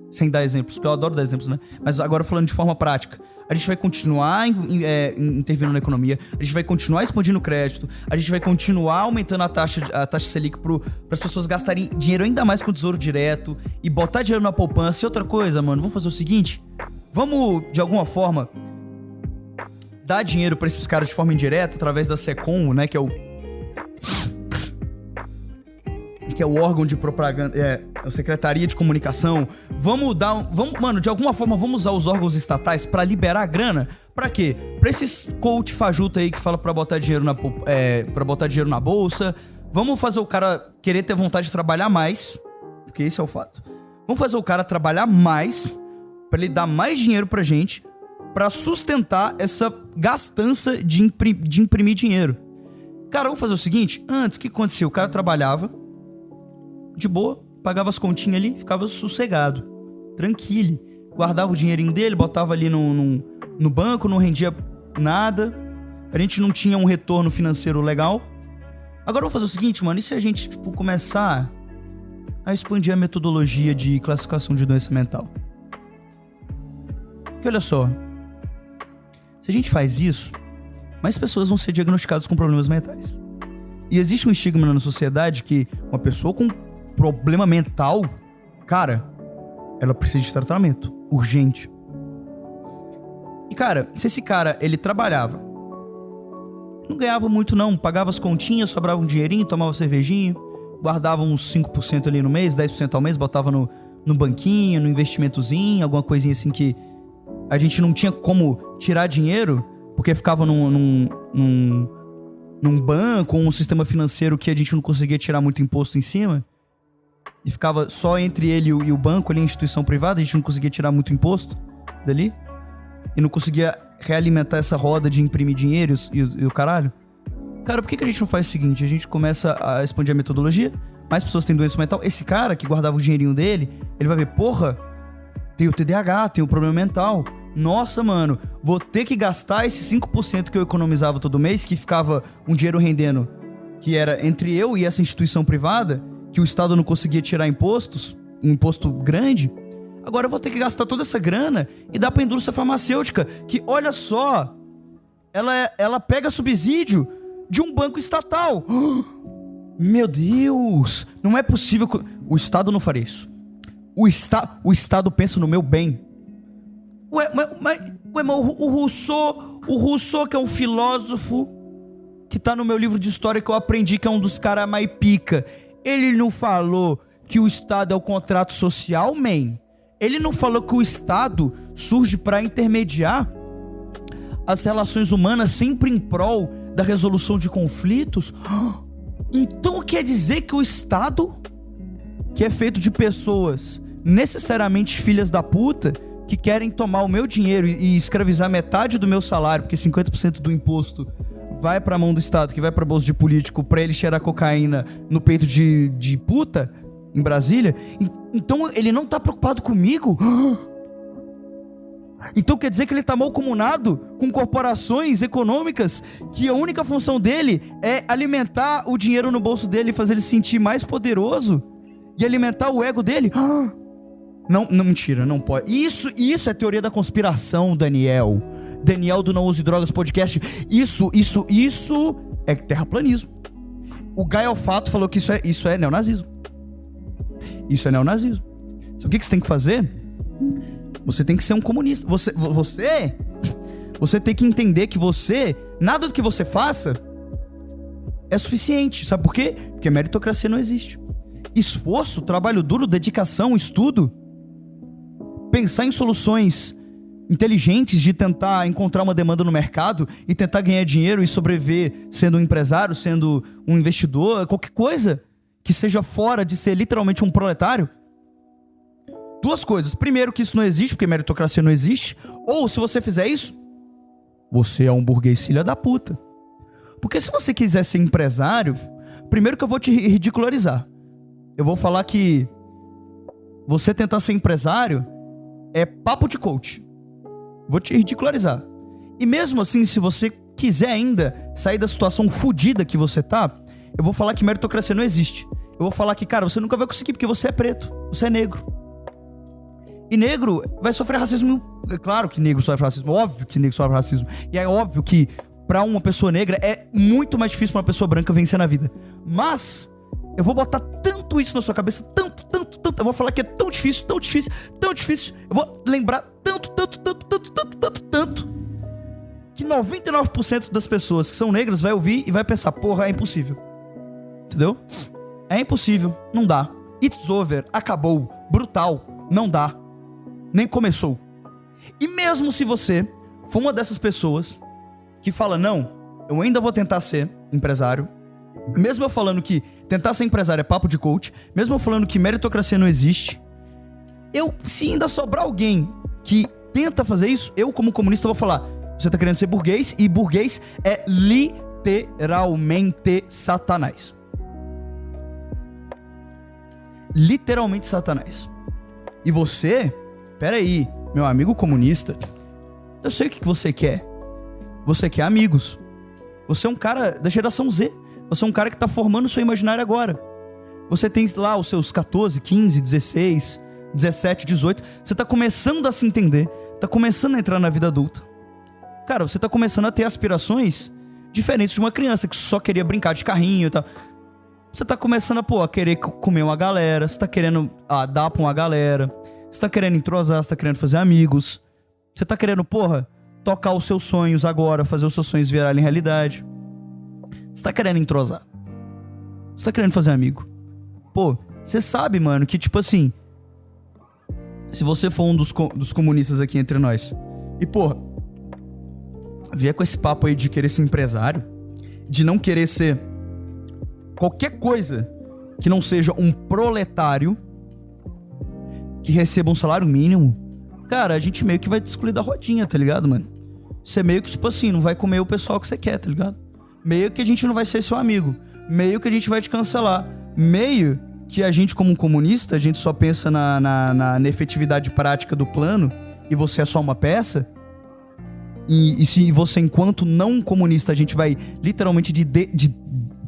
Sem dar exemplos, porque eu adoro dar exemplos, né? Mas agora falando de forma prática. A gente vai continuar intervindo na economia, a gente vai continuar expandindo o crédito, a gente vai continuar aumentando a taxa Selic para as pessoas gastarem dinheiro ainda mais com o Tesouro Direto e botar dinheiro na poupança. E outra coisa, mano, vamos fazer o seguinte, vamos, de alguma forma, dar dinheiro para esses caras de forma indireta, através da SECOM, né, que é o órgão de propaganda, a Secretaria de Comunicação. Mano, de alguma forma, vamos usar os órgãos estatais pra liberar a grana. Pra quê? Pra esses coach fajuto aí que fala pra botar dinheiro na bolsa. Vamos fazer o cara querer ter vontade de trabalhar mais, porque esse é o fato. Vamos fazer o cara trabalhar mais, pra ele dar mais dinheiro pra gente, pra sustentar essa gastança de imprimir dinheiro. Cara, vamos fazer o seguinte. Antes, o que acontecia? O cara trabalhava de boa, pagava as continhas ali, ficava sossegado, tranquilo, guardava o dinheirinho dele, botava ali no banco, não rendia nada, a gente não tinha um retorno financeiro legal. Agora vamos fazer o seguinte, mano, e se a gente, começar a expandir a metodologia de classificação de doença mental? Porque olha só, se a gente faz isso, mais pessoas vão ser diagnosticadas com problemas mentais. E existe um estigma na sociedade que uma pessoa com problema mental, cara, ela precisa de tratamento urgente. E cara, se esse cara, ele trabalhava Não ganhava muito não, pagava as continhas, sobrava um dinheirinho, tomava cervejinha, guardava uns 5% ali no mês, 10% ao mês, botava no banquinho, no investimentozinho, alguma coisinha assim que a gente não tinha como tirar dinheiro, porque ficava num banco, um sistema financeiro que a gente não conseguia tirar muito imposto em cima, e ficava só entre ele e o banco ali, a instituição privada, a gente não conseguia tirar muito imposto dali, e não conseguia realimentar essa roda de imprimir dinheiro e o caralho. Cara, por que a gente não faz o seguinte? A gente começa a expandir a metodologia, mais pessoas têm doença mental. Esse cara que guardava o dinheirinho dele, ele vai ver, porra, tem o TDAH, tem o problema mental. Nossa, mano, vou ter que gastar esse 5% que eu economizava todo mês, que ficava um dinheiro rendendo, que era entre eu e essa instituição privada, que o Estado não conseguia tirar impostos, um imposto grande. Agora eu vou ter que gastar toda essa grana e dar pra indústria farmacêutica, que, olha só, ela pega subsídio de um banco estatal. Meu Deus, não é possível que... O Estado não faria isso. O Estado pensa no meu bem. Mas o Rousseau, que é um filósofo que tá no meu livro de história que eu aprendi, que é um dos caras mais pica, ele não falou que o Estado é o contrato social, man? Ele não falou que o Estado surge para intermediar as relações humanas sempre em prol da resolução de conflitos? Então quer dizer que o Estado, que é feito de pessoas necessariamente filhas da puta, que querem tomar o meu dinheiro e escravizar metade do meu salário, porque 50% do imposto vai pra mão do Estado, que vai pra bolsa de político, pra ele cheirar cocaína no peito de puta em Brasília. Então ele não tá preocupado comigo? Então quer dizer que ele tá malcomunado com corporações econômicas que a única função dele é alimentar o dinheiro no bolso dele e fazer ele se sentir mais poderoso e alimentar o ego dele? Não, mentira, não pode. Isso é teoria da conspiração, Daniel. Daniel do Não Use Drogas Podcast. Isso é terraplanismo. O Guy Alfato falou que isso é neonazismo. Isso é neonazismo. Sabe o que você tem que fazer? Você tem que ser um comunista. Você tem que entender que nada do que você faça é suficiente. Sabe por quê? Porque meritocracia não existe. Esforço, trabalho duro, dedicação, estudo, pensar em soluções inteligentes de tentar encontrar uma demanda no mercado e tentar ganhar dinheiro e sobreviver sendo um empresário, sendo um investidor, qualquer coisa que seja fora de ser literalmente um proletário. Duas coisas. Primeiro, que isso não existe, porque meritocracia não existe. Ou, se você fizer isso, você é um burguês filha da puta. Porque se você quiser ser empresário, primeiro que eu vou te ridicularizar. Eu vou falar que você tentar ser empresário é papo de coach. Vou te ridicularizar. E mesmo assim, se você quiser ainda sair da situação fodida que você tá, eu vou falar que meritocracia não existe. Eu vou falar que, cara, você nunca vai conseguir porque você é preto, você é negro. E negro vai sofrer racismo. É claro que negro sofre racismo, óbvio que negro sofre racismo. E é óbvio que pra uma pessoa negra é muito mais difícil pra uma pessoa branca vencer na vida. Mas eu vou botar tanto isso na sua cabeça, tanto. Eu vou falar que é tão difícil. Eu vou lembrar tanto, que 99% das pessoas que são negras vai ouvir e vai pensar, porra, é impossível. Entendeu? É impossível, não dá. It's over, acabou, brutal, não dá. Nem começou. E mesmo se você for uma dessas pessoas que fala, não, eu ainda vou tentar ser empresário, mesmo eu falando que tentar ser empresário é papo de coach, mesmo eu falando que meritocracia não existe, se ainda sobrar alguém que tenta fazer isso, eu como comunista vou falar, você tá querendo ser burguês, e burguês é literalmente Satanás. Literalmente Satanás. E você, peraí, meu amigo comunista, eu sei o que você quer. Você quer amigos. Você é um cara da geração Z. Você é um cara que tá formando o seu imaginário agora. Você tem lá os seus 14, 15, 16, 17, 18. Você tá começando a se entender. Tá começando a entrar na vida adulta. Cara, você tá começando a ter aspirações diferentes de uma criança que só queria brincar de carrinho e tal. Você tá começando a querer comer uma galera. Você tá querendo dar pra uma galera. Você tá querendo entrosar, você tá querendo fazer amigos. Você tá querendo, tocar os seus sonhos agora, fazer os seus sonhos virarem realidade. Você tá querendo entrosar. Você tá querendo fazer amigo. Pô, você sabe, mano, que tipo assim... Se você for um dos comunistas aqui entre nós... E, pô... Vier com esse papo aí de querer ser empresário... De não querer ser... Qualquer coisa... Que não seja um proletário... Que receba um salário mínimo... Cara, a gente meio que vai te excluir da rodinha, tá ligado, mano? Você meio que, tipo assim, não vai comer o pessoal que você quer, tá ligado? Meio que a gente não vai ser seu amigo. Meio que a gente vai te cancelar. Meio que a gente, como um comunista, a gente só pensa na efetividade prática do plano e você é só uma peça. E se você, enquanto não comunista, a gente vai literalmente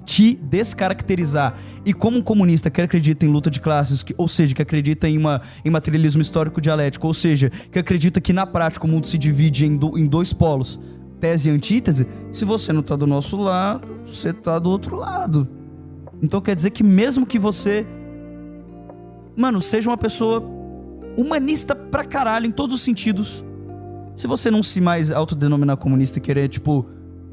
te descaracterizar. E como um comunista que acredita em luta de classes, ou seja, que acredita em materialismo histórico dialético, ou seja, que acredita que na prática o mundo se divide em dois polos, tese e antítese, se você não tá do nosso lado, você tá do outro lado. Então quer dizer que mesmo que você, mano, seja uma pessoa humanista pra caralho em todos os sentidos, se você não se mais autodenominar comunista e querer, tipo,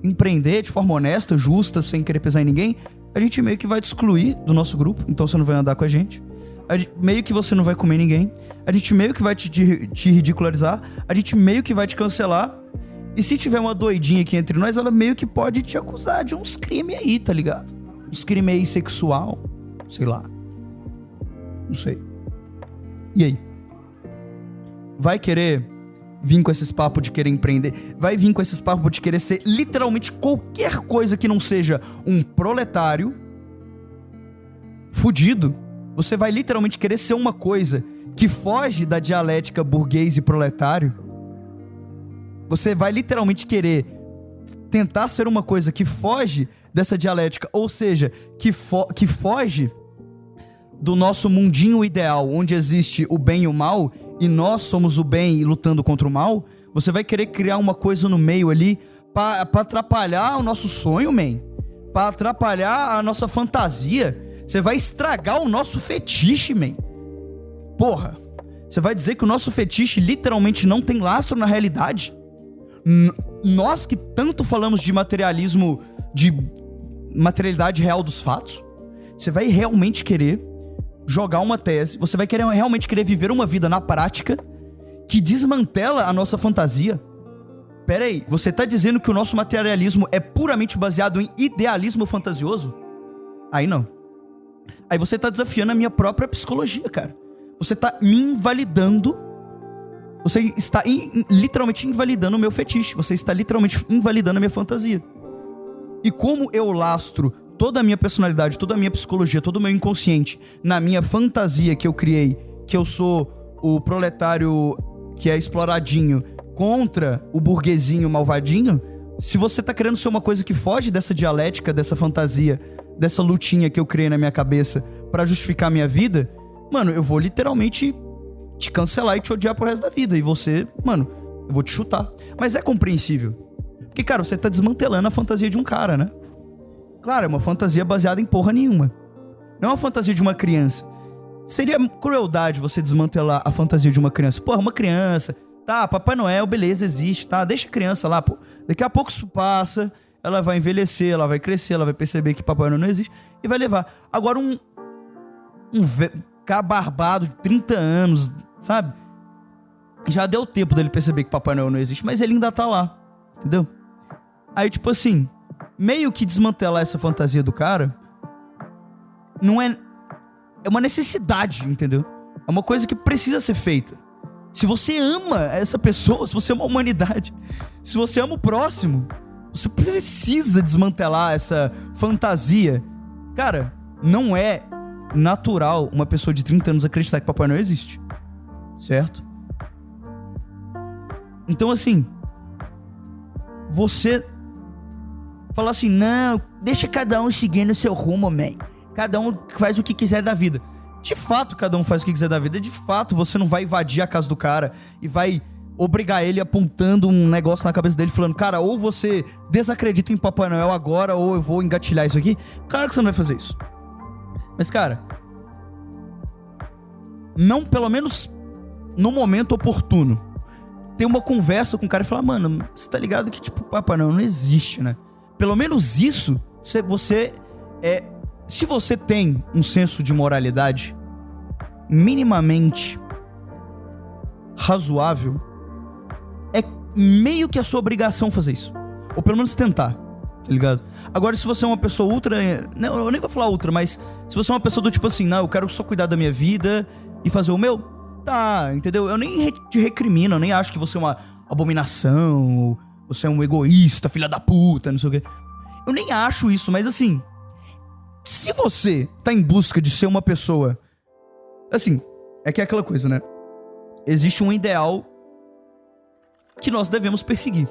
empreender de forma honesta, justa, sem querer pesar em ninguém, a gente meio que vai te excluir do nosso grupo, então você não vai andar com a gente. Meio que você não vai comer ninguém. A gente meio que vai te ridicularizar. A gente meio que vai te cancelar. E se tiver uma doidinha aqui entre nós, ela meio que pode te acusar de uns crimes aí, tá ligado? Uns crimes aí sexual, sei lá. Não sei. E aí? Vai querer vir com esses papos de querer empreender? Vai vir com esses papos de querer ser literalmente qualquer coisa que não seja um proletário fudido? Você vai literalmente querer ser uma coisa que foge da dialética burguês e proletário? Você vai literalmente querer tentar ser uma coisa que foge dessa dialética, ou seja, que foge do nosso mundinho ideal, onde existe o bem e o mal, e nós somos o bem lutando contra o mal? Você vai querer criar uma coisa no meio ali pra atrapalhar o nosso sonho, man? Pra atrapalhar a nossa fantasia? Você vai estragar o nosso fetiche, man? Porra, você vai dizer que o nosso fetiche literalmente não tem lastro na realidade? Nós que tanto falamos de materialismo, de materialidade real dos fatos, você vai realmente querer jogar uma tese, você vai realmente querer viver uma vida na prática que desmantela a nossa fantasia? Pera aí, você tá dizendo que o nosso materialismo é puramente baseado em idealismo fantasioso? Aí não. Aí você tá desafiando a minha própria psicologia, cara. Você tá me invalidando. Você está literalmente invalidando o meu fetiche. Você está literalmente invalidando a minha fantasia. E como eu lastro toda a minha personalidade, toda a minha psicologia, todo o meu inconsciente na minha fantasia que eu criei, que eu sou o proletário que é exploradinho contra o burguesinho malvadinho, se você tá querendo ser uma coisa que foge dessa dialética, dessa fantasia, dessa lutinha que eu criei na minha cabeça pra justificar a minha vida, mano, eu vou literalmente te cancelar e te odiar pro resto da vida. E você, mano, eu vou te chutar. Mas é compreensível. Porque, cara, você tá desmantelando a fantasia de um cara, né? Claro, é uma fantasia baseada em porra nenhuma. Não é uma fantasia de uma criança. Seria crueldade você desmantelar a fantasia de uma criança. Porra, uma criança, tá, Papai Noel, beleza, existe, tá? Deixa a criança lá, pô. Daqui a pouco isso passa, ela vai envelhecer, ela vai crescer, ela vai perceber que Papai Noel não existe e vai levar. Agora um cara barbado de 30 anos, sabe? Já deu tempo dele perceber que Papai Noel não existe, mas ele ainda tá lá, entendeu? Aí, tipo assim, meio que desmantelar essa fantasia do cara não é... É uma necessidade, entendeu? É uma coisa que precisa ser feita. Se você ama essa pessoa, se você ama a humanidade, se você ama o próximo, você precisa desmantelar essa fantasia. Cara, não é natural uma pessoa de 30 anos acreditar que Papai Noel existe. Certo? Então, assim, você falar assim, não, deixa cada um seguindo o seu rumo, man. Cada um faz o que quiser da vida. De fato, cada um faz o que quiser da vida. De fato, você não vai invadir a casa do cara e vai obrigar ele apontando um negócio na cabeça dele, falando, cara, ou você desacredita em Papai Noel agora, ou eu vou engatilhar isso aqui. Claro que você não vai fazer isso. Mas, cara, não, pelo menos no momento oportuno, ter uma conversa com o cara e falar, mano, você tá ligado que, tipo, Papai Noel não existe, né? Pelo menos isso Se você tem um senso de moralidade minimamente razoável, é meio que a sua obrigação fazer isso. Ou pelo menos tentar, tá ligado? Agora, se você é uma pessoa ultra... Não, eu nem vou falar ultra, mas se você é uma pessoa do tipo assim, não, eu quero só cuidar da minha vida e fazer o meu, tá, entendeu? Eu nem te recrimino, eu nem acho que você é uma abominação, você é um egoísta, filha da puta, não sei o quê. Eu nem acho isso, mas assim, se você tá em busca de ser uma pessoa... Assim, é que é aquela coisa, né? Existe um ideal que nós devemos perseguir,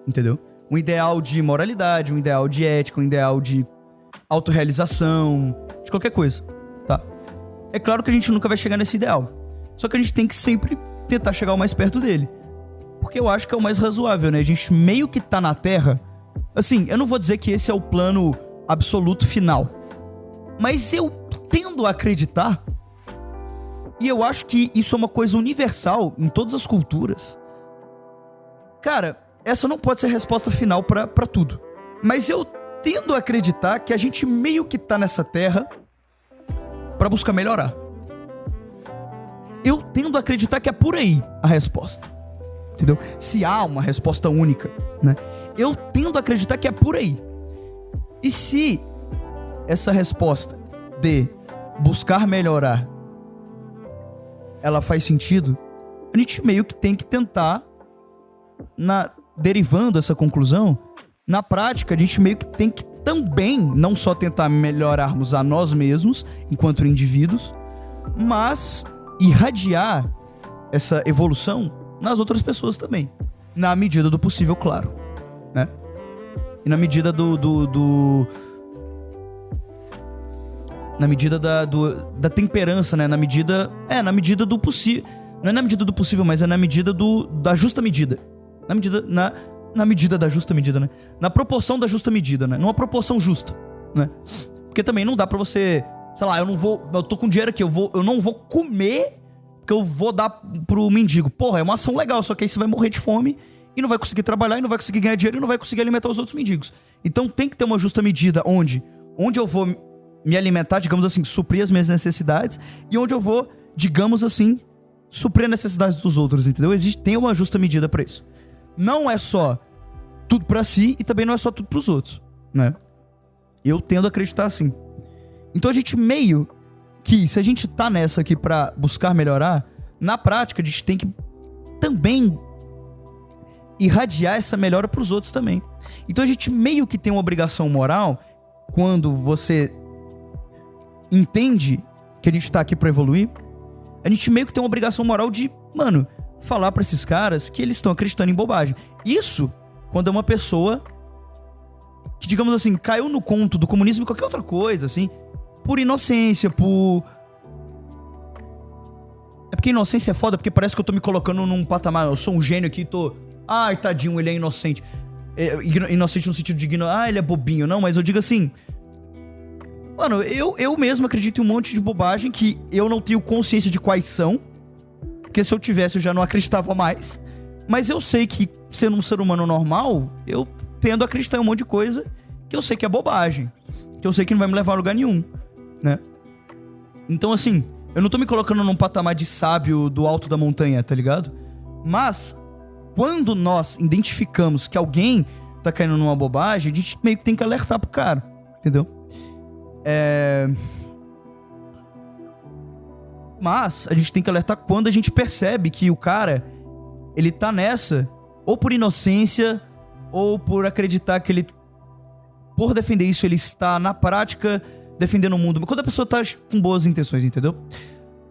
entendeu? Um ideal de moralidade, um ideal de ética, um ideal de autorrealização, de qualquer coisa, tá? É claro que a gente nunca vai chegar nesse ideal, só que a gente tem que sempre tentar chegar o mais perto dele, porque eu acho que é o mais razoável, né? A gente meio que tá na Terra. Assim, eu não vou dizer que esse é o plano absoluto final, mas eu tendo a acreditar, e eu acho que isso é uma coisa universal em todas as culturas. Cara, essa não pode ser a resposta final pra tudo, mas eu tendo a acreditar que a gente meio que tá nessa Terra pra buscar melhorar. Eu tendo a acreditar que é por aí a resposta, entendeu? Se há uma resposta única, né? Eu tendo a acreditar que é por aí. E se essa resposta de buscar melhorar, ela faz sentido, a gente meio que tem que tentar, derivando essa conclusão, na prática a gente meio que tem que também não só tentar melhorarmos a nós mesmos, enquanto indivíduos, mas irradiar essa evolução nas outras pessoas também. Na medida do possível, claro, né? E na medida na medida da temperança, né? Na medida do possível. Não é na medida do possível, mas é na medida da justa medida. Na medida da justa medida, né? Na proporção da justa medida, né? Numa proporção justa, né? Porque também não dá pra você... Sei lá, eu tô com dinheiro aqui, eu não vou comer porque eu vou dar pro mendigo. Porra, é uma ação legal, só que aí você vai morrer de fome e não vai conseguir trabalhar, e não vai conseguir ganhar dinheiro, e não vai conseguir alimentar os outros mendigos. Então tem que ter uma justa medida onde eu vou me alimentar, digamos assim, suprir as minhas necessidades, e onde eu vou, digamos assim, suprir as necessidades dos outros, entendeu? Tem uma justa medida pra isso. Não é só tudo pra si, e também não é só tudo pros outros, né? Eu tendo a acreditar assim. Então a gente meio que, se a gente tá nessa aqui pra buscar melhorar, na prática a gente tem que também irradiar essa melhora pros outros também. Então a gente meio que tem uma obrigação moral, quando você entende que a gente tá aqui pra evoluir, a gente meio que tem uma obrigação moral de, mano, falar pra esses caras que eles estão acreditando em bobagem. Isso quando é uma pessoa que, digamos assim, caiu no conto do comunismo e qualquer outra coisa, assim, por inocência, É porque inocência é foda, porque parece que eu tô me colocando num patamar, eu sou um gênio aqui e tô... Ai, tadinho, ele é inocente. Inocente no sentido de ignorância. Ele é bobinho. Não, mas eu digo assim... Mano, eu mesmo acredito em um monte de bobagem que eu não tenho consciência de quais são. Porque se eu tivesse, eu já não acreditava mais. Mas eu sei que, sendo um ser humano normal, eu tendo a acreditar em um monte de coisa que eu sei que é bobagem. Que eu sei que não vai me levar a lugar nenhum, né? Então, assim, eu não tô me colocando num patamar de sábio do alto da montanha, tá ligado? Mas, quando nós identificamos que alguém tá caindo numa bobagem, a gente meio que tem que alertar pro cara, entendeu? Mas a gente tem que alertar quando a gente percebe que o cara, ele tá nessa, ou por inocência, ou por acreditar que ele, por defender isso, ele está na prática defendendo o mundo. Mas quando a pessoa tá com boas intenções, entendeu?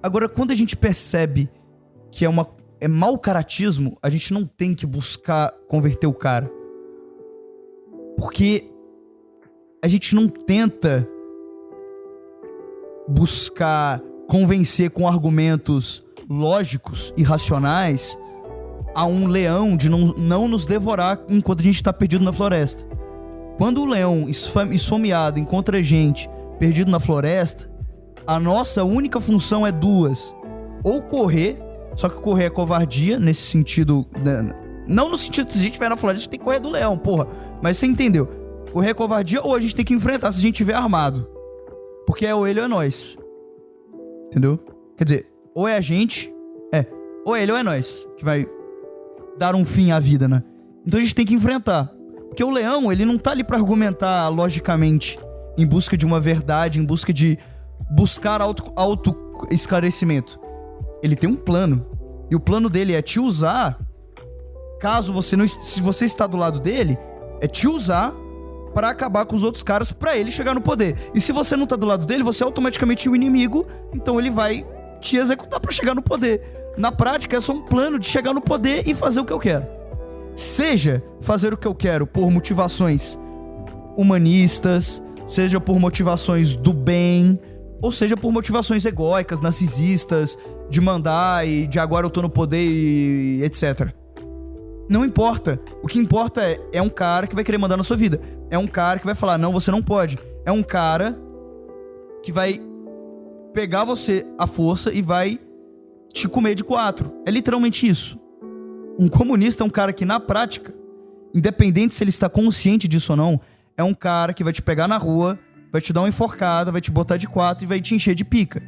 Agora, quando a gente percebe que é mau caratismo, a gente não tem que buscar converter o cara. Porque a gente não tenta buscar convencer com argumentos lógicos e racionais a um leão de não nos devorar enquanto a gente está perdido na floresta. Quando o leão esfomeado encontra a gente perdido na floresta, a nossa única função é duas: ou correr, só que correr é covardia, nesse sentido, né? Não no sentido de se a gente estiver na floresta, a gente tem que correr do leão, porra. Mas você entendeu? o rei é covardia, ou a gente tem que enfrentar se a gente tiver armado. Porque é ou ele ou é nós. Entendeu? Quer dizer, ou é a gente, ou é ele ou é nós, que vai dar um fim à vida, né? Então a gente tem que enfrentar. Porque o leão, ele não tá ali pra argumentar logicamente, em busca de uma verdade, em busca de buscar auto-esclarecimento. Ele tem um plano. E o plano dele é te usar, caso você não... Se você está do lado dele, é te usar pra acabar com os outros caras, pra ele chegar no poder. E se você não tá do lado dele, você é automaticamente o inimigo, então ele vai te executar pra chegar no poder. Na prática, é só um plano de chegar no poder e fazer o que eu quero. Seja fazer o que eu quero por motivações humanistas, seja por motivações do bem, ou seja por motivações egóicas, narcisistas, de mandar e de agora eu tô no poder e etc. Não importa. O que importa é um cara que vai querer mandar na sua vida. É um cara que vai falar, não, você não pode. É um cara que vai pegar você à força e vai te comer de 4. É literalmente isso. Um comunista é um cara que, na prática, independente se ele está consciente disso ou não, é um cara que vai te pegar na rua, vai te dar uma enforcada, vai te botar de 4 e vai te encher de pica.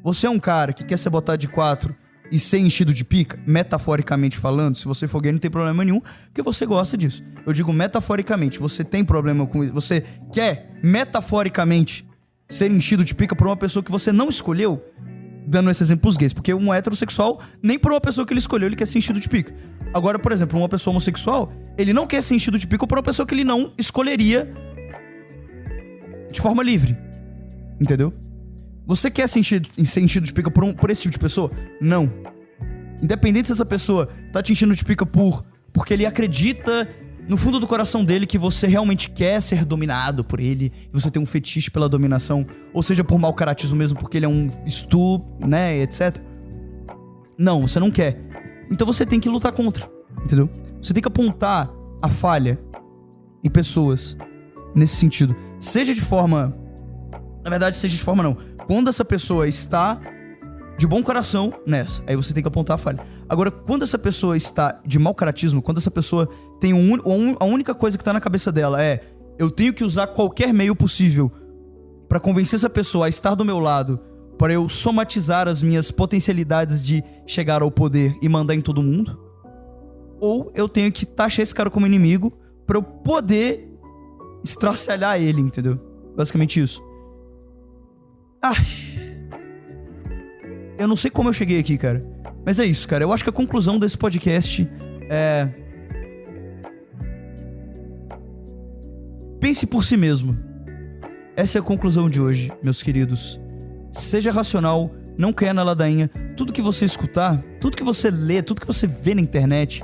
Você é um cara que quer ser botado de 4 e ser enchido de pica, metaforicamente falando, se você for gay não tem problema nenhum, porque você gosta disso. Eu digo metaforicamente, você tem problema com isso, você quer metaforicamente ser enchido de pica por uma pessoa que você não escolheu, dando esse exemplo pros gays, porque um heterossexual, nem por uma pessoa que ele escolheu, ele quer ser enchido de pica. Agora, por exemplo, uma pessoa homossexual, ele não quer ser enchido de pica por uma pessoa que ele não escolheria de forma livre. Entendeu? Você quer ser enchido de pica por esse tipo de pessoa? Não. Independente se essa pessoa tá te enchendo de pica porque ele acredita no fundo do coração dele que você realmente quer ser dominado por ele, e você tem um fetiche pela dominação, ou seja, por mau caratismo mesmo, porque ele é um né, etc. Não, você não quer. Então você tem que lutar contra, entendeu? Você tem que apontar a falha em pessoas nesse sentido. Seja de forma... Na verdade, seja de forma não. Quando essa pessoa está de bom coração nessa, aí você tem que apontar a falha. Agora, quando essa pessoa está de mau caratismo, quando essa pessoa tem a única coisa que tá na cabeça dela é: eu tenho que usar qualquer meio possível pra convencer essa pessoa a estar do meu lado, para eu somatizar as minhas potencialidades de chegar ao poder e mandar em todo mundo, ou eu tenho que taxar esse cara como inimigo pra eu poder estraçalhar ele, entendeu? Basicamente isso. Eu não sei como eu cheguei aqui, cara. Mas é isso, cara. Eu acho que a conclusão desse podcast é... pense por si mesmo. Essa é a conclusão de hoje, meus queridos. Seja racional, não caia na ladainha. Tudo que você escutar, tudo que você lê, tudo que você vê na internet,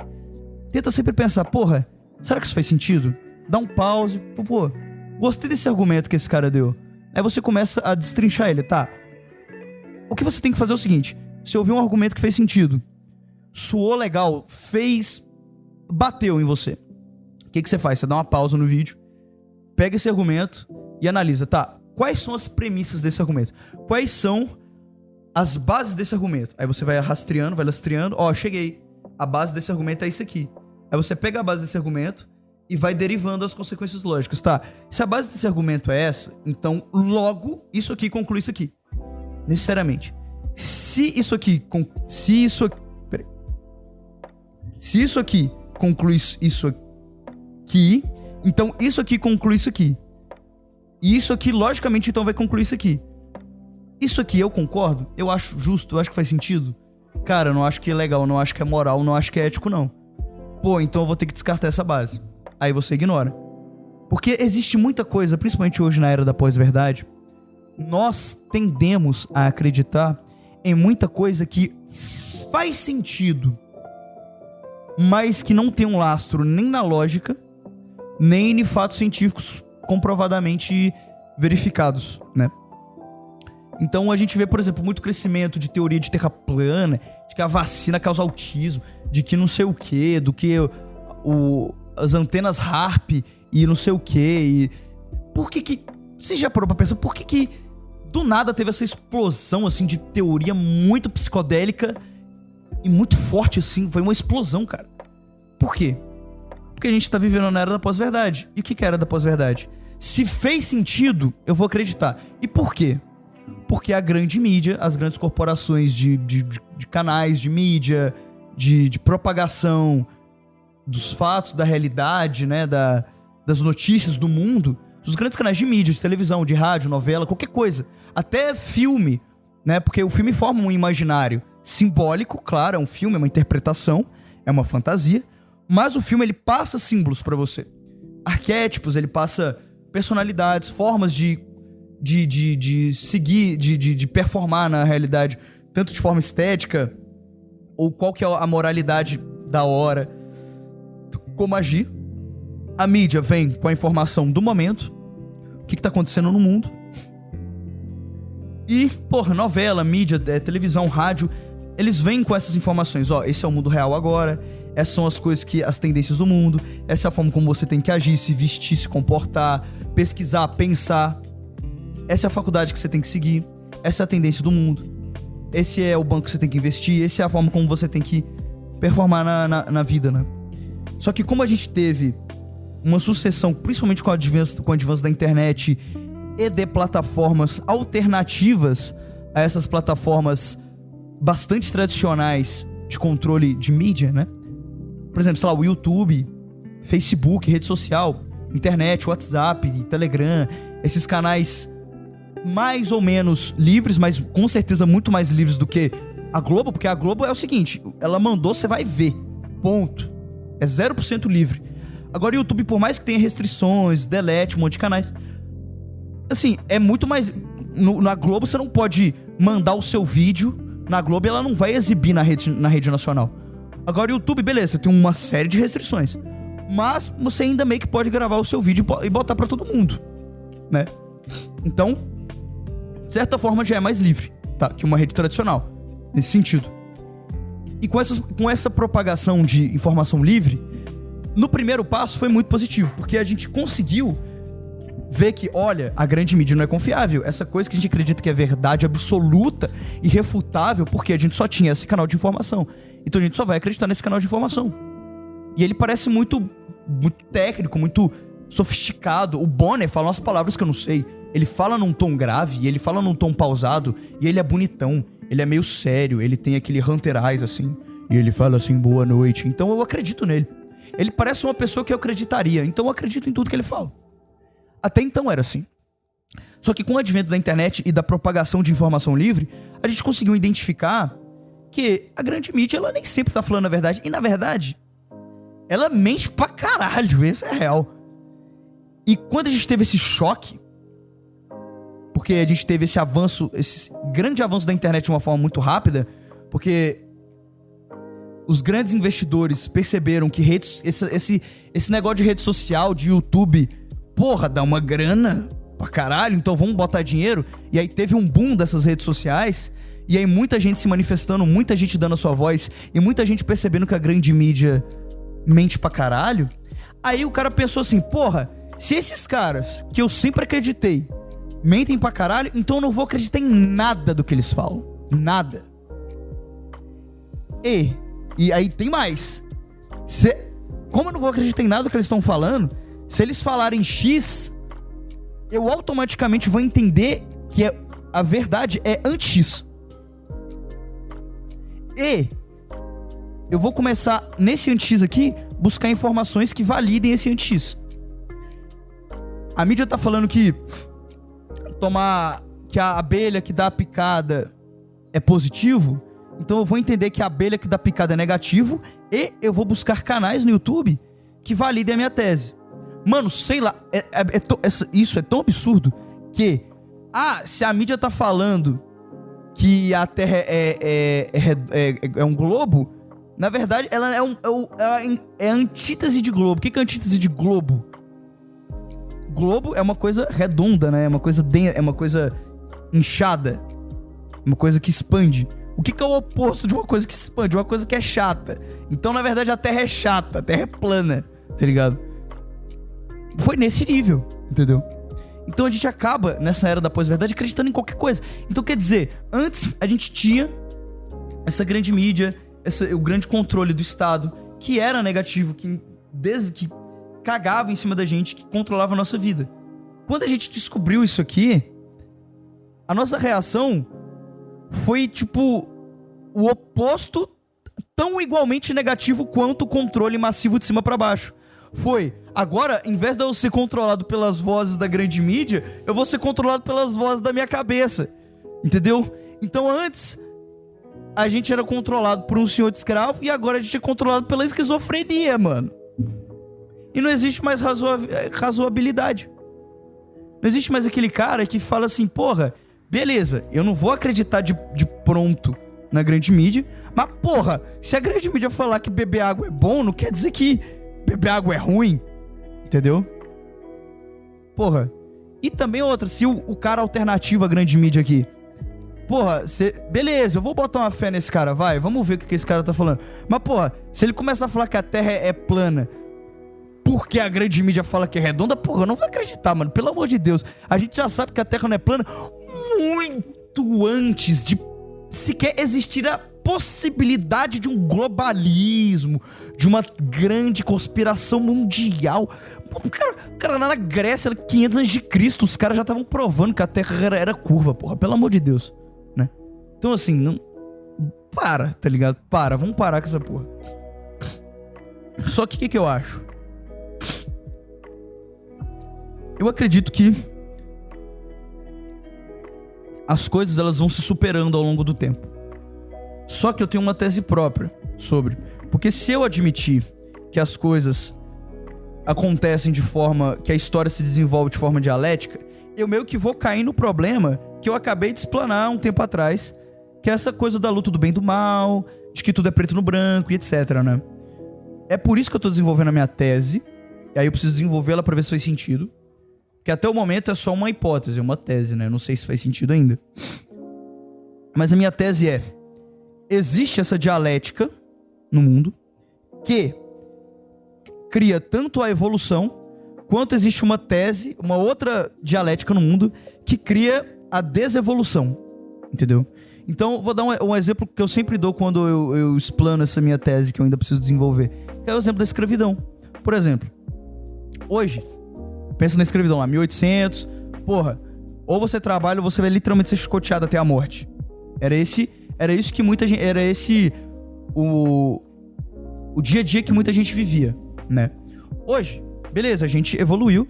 tenta sempre pensar, porra, será que isso faz sentido? Dá um pause. Pô, gostei desse argumento que esse cara deu. Aí você começa a destrinchar ele, tá? O que você tem que fazer é o seguinte: você ouviu um argumento que fez sentido, soou legal, bateu em você. O que você faz? Você dá uma pausa no vídeo, pega esse argumento e analisa, tá? Quais são as premissas desse argumento? Quais são as bases desse argumento? Aí você vai rastreando, ó, cheguei. A base desse argumento é isso aqui. Aí você pega a base desse argumento e vai derivando as consequências lógicas, tá? Se a base desse argumento é essa, então logo isso aqui conclui isso aqui. Necessariamente. Se isso aqui conclui isso aqui, então isso aqui conclui isso aqui. E isso aqui, logicamente, então vai concluir isso aqui. Isso aqui eu concordo, eu acho justo, eu acho que faz sentido. Cara, eu não acho que é legal, eu não acho que é moral, eu não acho que é ético, não. Pô, então eu vou ter que descartar essa base. Aí você ignora. Porque existe muita coisa, principalmente hoje na era da pós-verdade, nós tendemos a acreditar em muita coisa que faz sentido, mas que não tem um lastro nem na lógica, nem em fatos científicos comprovadamente verificados, né? Então a gente vê, por exemplo, muito crescimento de teoria de terra plana, de que a vacina causa autismo, de que não sei o que, do que as antenas HARP e não sei o que. Por que você já parou pra pensar, por que do nada teve essa explosão assim de teoria muito psicodélica e muito forte assim? Foi uma explosão, cara. Por quê? Porque Porque a gente tá vivendo na era da pós-verdade. E o que é a era da pós-verdade? Se fez sentido, eu vou acreditar. E por quê? Porque a grande mídia, as grandes corporações de canais de mídia, de propagação dos fatos, da realidade, né, das notícias do mundo, os grandes canais de mídia, de televisão, de rádio, novela, qualquer coisa, até filme, né, porque o filme forma um imaginário simbólico, claro, é um filme, é uma interpretação, é uma fantasia, mas o filme ele passa símbolos pra você, arquétipos, ele passa personalidades, formas de seguir, de performar na realidade, tanto de forma estética, ou qual que é a moralidade da hora, como agir. A mídia vem com a informação do momento, o que tá acontecendo no mundo. E, novela, mídia, televisão, rádio, eles vêm com essas informações. Esse é o mundo real agora, essas são as coisas as tendências do mundo, essa é a forma como você tem que agir, se vestir, se comportar, pesquisar, pensar. Essa é a faculdade que você tem que seguir, essa é a tendência do mundo, esse é o banco que você tem que investir, essa é a forma como você tem que performar na vida, né? Só que como a gente teve uma sucessão, principalmente com o advance da internet e de plataformas alternativas a essas plataformas bastante tradicionais de controle de mídia, né? Por exemplo, sei lá, o YouTube, Facebook, rede social, internet, WhatsApp, Telegram, esses canais mais ou menos livres, mas com certeza muito mais livres do que a Globo, porque a Globo é o seguinte, ela mandou, você vai ver, ponto. É 0% livre. Agora o YouTube, por mais que tenha restrições, delete um monte de canais, assim, é muito mais... Na Globo você não pode mandar o seu vídeo, na Globo ela não vai exibir na rede nacional. Agora o YouTube, beleza, você tem uma série de restrições, mas você ainda meio que pode gravar o seu vídeo e botar pra todo mundo, né? Então, de certa forma já é mais livre, tá? Que uma rede tradicional, nesse sentido. E com essa propagação de informação livre, no primeiro passo foi muito positivo, porque a gente conseguiu ver que, olha, a grande mídia não é confiável. Essa coisa que a gente acredita que é verdade absoluta, irrefutável, porque a gente só tinha esse canal de informação. Então a gente só vai acreditar nesse canal de informação. E ele parece muito técnico, muito sofisticado. O Bonner fala umas palavras que eu não sei. Ele fala num tom grave, ele fala num tom pausado, e ele é bonitão. Ele é meio sério, ele tem aquele Hunter Eyes assim, e ele fala assim, boa noite. Então eu acredito nele. Ele parece uma pessoa que eu acreditaria, então eu acredito em tudo que ele fala. Até então era assim. Só que com o advento da internet e da propagação de informação livre, a gente conseguiu identificar que a grande mídia, ela nem sempre tá falando a verdade. E na verdade, ela mente pra caralho, isso é real. E quando a gente teve esse choque, porque a gente teve esse avanço, esse grande avanço da internet de uma forma muito rápida, porque os grandes investidores perceberam que esse negócio de rede social, de YouTube, porra, dá uma grana pra caralho, então vamos botar dinheiro. E aí teve um boom dessas redes sociais, e aí muita gente se manifestando, muita gente dando a sua voz, e muita gente percebendo que a grande mídia mente pra caralho. Aí o cara pensou assim, porra, se esses caras que eu sempre acreditei mentem pra caralho, então eu não vou acreditar em nada do que eles falam. Nada. E aí tem mais. Como eu não vou acreditar em nada do que eles estão falando, se eles falarem X, eu automaticamente vou entender que a verdade é anti-X. E eu vou começar, nesse anti-X aqui, buscar informações que validem esse anti-X. A mídia tá falando que que a abelha que dá a picada é positivo, então eu vou entender que a abelha que dá picada é negativo, e eu vou buscar canais no YouTube que validem a minha tese. Mano, sei lá, isso é tão absurdo que, se a mídia tá falando que a Terra é um globo, na verdade ela é a antítese de globo. O que é a antítese de globo? Globo é uma coisa redonda, né? É uma coisa inchada, uma coisa que expande. O que é o oposto de uma coisa que expande? Uma coisa que é chata. Então, na verdade, a Terra é chata, a Terra é plana, tá ligado? Foi nesse nível, entendeu? Então a gente acaba, nessa era da pós-verdade, acreditando em qualquer coisa. Então, quer dizer, antes a gente tinha essa grande mídia, o grande controle do Estado, que era negativo, que que cagava em cima da gente, que controlava a nossa vida. Quando a gente descobriu isso aqui, a nossa reação foi, tipo, o oposto, tão igualmente negativo quanto o controle massivo de cima pra baixo. Foi, agora, em vez de eu ser controlado pelas vozes da grande mídia, eu vou ser controlado pelas vozes da minha cabeça. Entendeu? Então antes, a gente era controlado por um senhor de escravo e agora a gente é controlado pela esquizofrenia, mano. E não existe mais razoabilidade. Não existe mais aquele cara que fala assim, porra, beleza, eu não vou acreditar de pronto na grande mídia, mas porra, se a grande mídia falar que beber água é bom, não quer dizer que beber água é ruim, entendeu? Porra. E também outra, se o cara alternativo à grande mídia aqui, porra, beleza, eu vou botar uma fé nesse cara, vai, vamos ver o que esse cara tá falando. Mas porra, se ele começar a falar que a Terra é plana porque a grande mídia fala que é redonda, porra, eu não vou acreditar, mano, pelo amor de Deus. A gente já sabe que a Terra não é plana muito antes de sequer existir a possibilidade de um globalismo, de uma grande conspiração mundial. O cara na Grécia, 500 a.C., os caras já estavam provando que a Terra era curva, porra, pelo amor de Deus, né? Então assim, não... Para, tá ligado? Vamos parar com essa porra. Só que o que eu acho? Eu acredito que as coisas elas vão se superando ao longo do tempo. Só que eu tenho uma tese própria sobre. Porque se eu admitir que as coisas acontecem de forma... que a história se desenvolve de forma dialética, eu meio que vou cair no problema que eu acabei de explanar um tempo atrás, que é essa coisa da luta do bem e do mal, de que tudo é preto no branco e etc, né? É por isso que eu tô desenvolvendo a minha tese. E aí eu preciso desenvolvê-la pra ver se faz sentido. Porque até o momento é só uma hipótese, uma tese, né? Eu não sei se faz sentido ainda. Mas a minha tese é... existe essa dialética no mundo que cria tanto a evolução, quanto existe uma tese, uma outra dialética no mundo que cria a desevolução. Entendeu? Então, vou dar um exemplo que eu sempre dou quando eu explano essa minha tese que eu ainda preciso desenvolver. Que é o exemplo da escravidão. Por exemplo, hoje... pensa na escravidão lá, 1800, porra, ou você trabalha ou você vai literalmente ser chicoteado até a morte. Era isso que muita gente, era esse o dia a dia que muita gente vivia, né? Hoje, beleza, a gente evoluiu,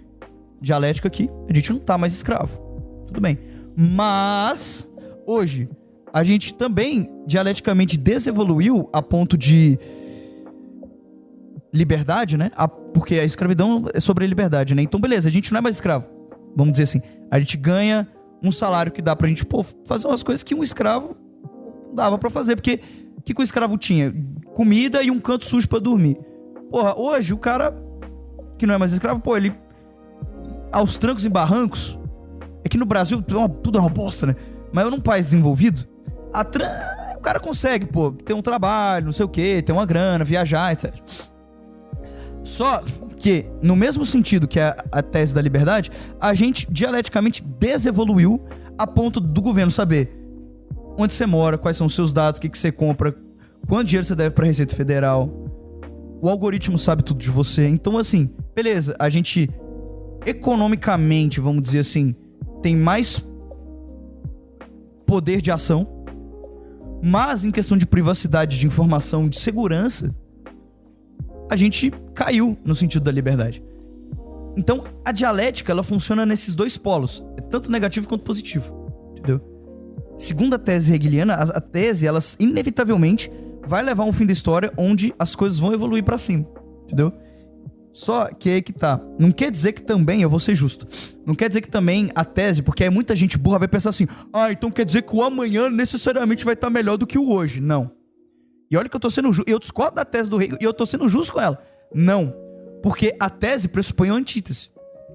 dialética aqui, a gente não tá mais escravo, tudo bem. Mas, hoje, a gente também dialeticamente desevoluiu a ponto de liberdade, né? Porque a escravidão é sobre a liberdade, né? Então, beleza, a gente não é mais escravo. Vamos dizer assim. A gente ganha um salário que dá pra gente, pô, fazer umas coisas que um escravo dava pra fazer. Porque o que o escravo tinha? Comida e um canto sujo pra dormir. Porra, hoje o cara que não é mais escravo, pô, ele... aos trancos e barrancos... É que no Brasil tudo é uma bosta, né? Mas num país desenvolvido, o cara consegue, pô, ter um trabalho, não sei o quê, ter uma grana, viajar, etc. Só que, no mesmo sentido que a tese da liberdade, a gente dialeticamente desevoluiu a ponto do governo saber onde você mora, quais são os seus dados, o que você compra, quanto dinheiro você deve pra Receita Federal. O algoritmo sabe tudo de você. Então, assim, beleza, a gente economicamente, vamos dizer assim, tem mais poder de ação, mas em questão de privacidade, de informação, de segurança, a gente caiu no sentido da liberdade. Então, a dialética, ela funciona nesses dois polos, tanto negativo quanto positivo, entendeu? Segundo a tese hegeliana, a tese, ela inevitavelmente vai levar a um fim da história onde as coisas vão evoluir pra cima, entendeu? Só que aí que tá. Não quer dizer que também, eu vou ser justo, não quer dizer que também a tese, porque aí muita gente burra vai pensar assim, então quer dizer que o amanhã necessariamente vai estar melhor do que o hoje. Não. E olha que eu tô sendo justo, eu discordo da tese do Hegel e eu tô sendo justo com ela. Não. Porque a tese pressupõe a antítese.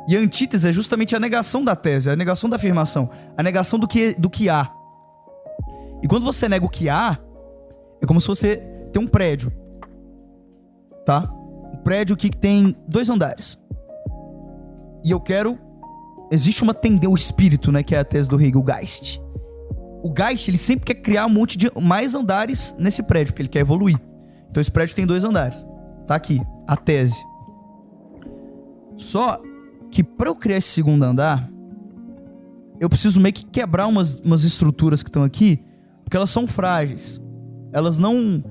E a antítese é justamente a negação da tese, a negação da afirmação, a negação do que há. E quando você nega o que há, é como se você tem um prédio, tá? Um prédio que tem 2 andares. E eu quero... existe uma tendência, o espírito, né? Que é a tese do Hegel, o Geist. O Geist, ele sempre quer criar um monte de mais andares nesse prédio, porque ele quer evoluir. Então esse prédio tem 2 andares. Tá aqui, a tese. Só que pra eu criar esse segundo andar, eu preciso meio que quebrar umas estruturas que estão aqui, porque elas são frágeis. Elas não...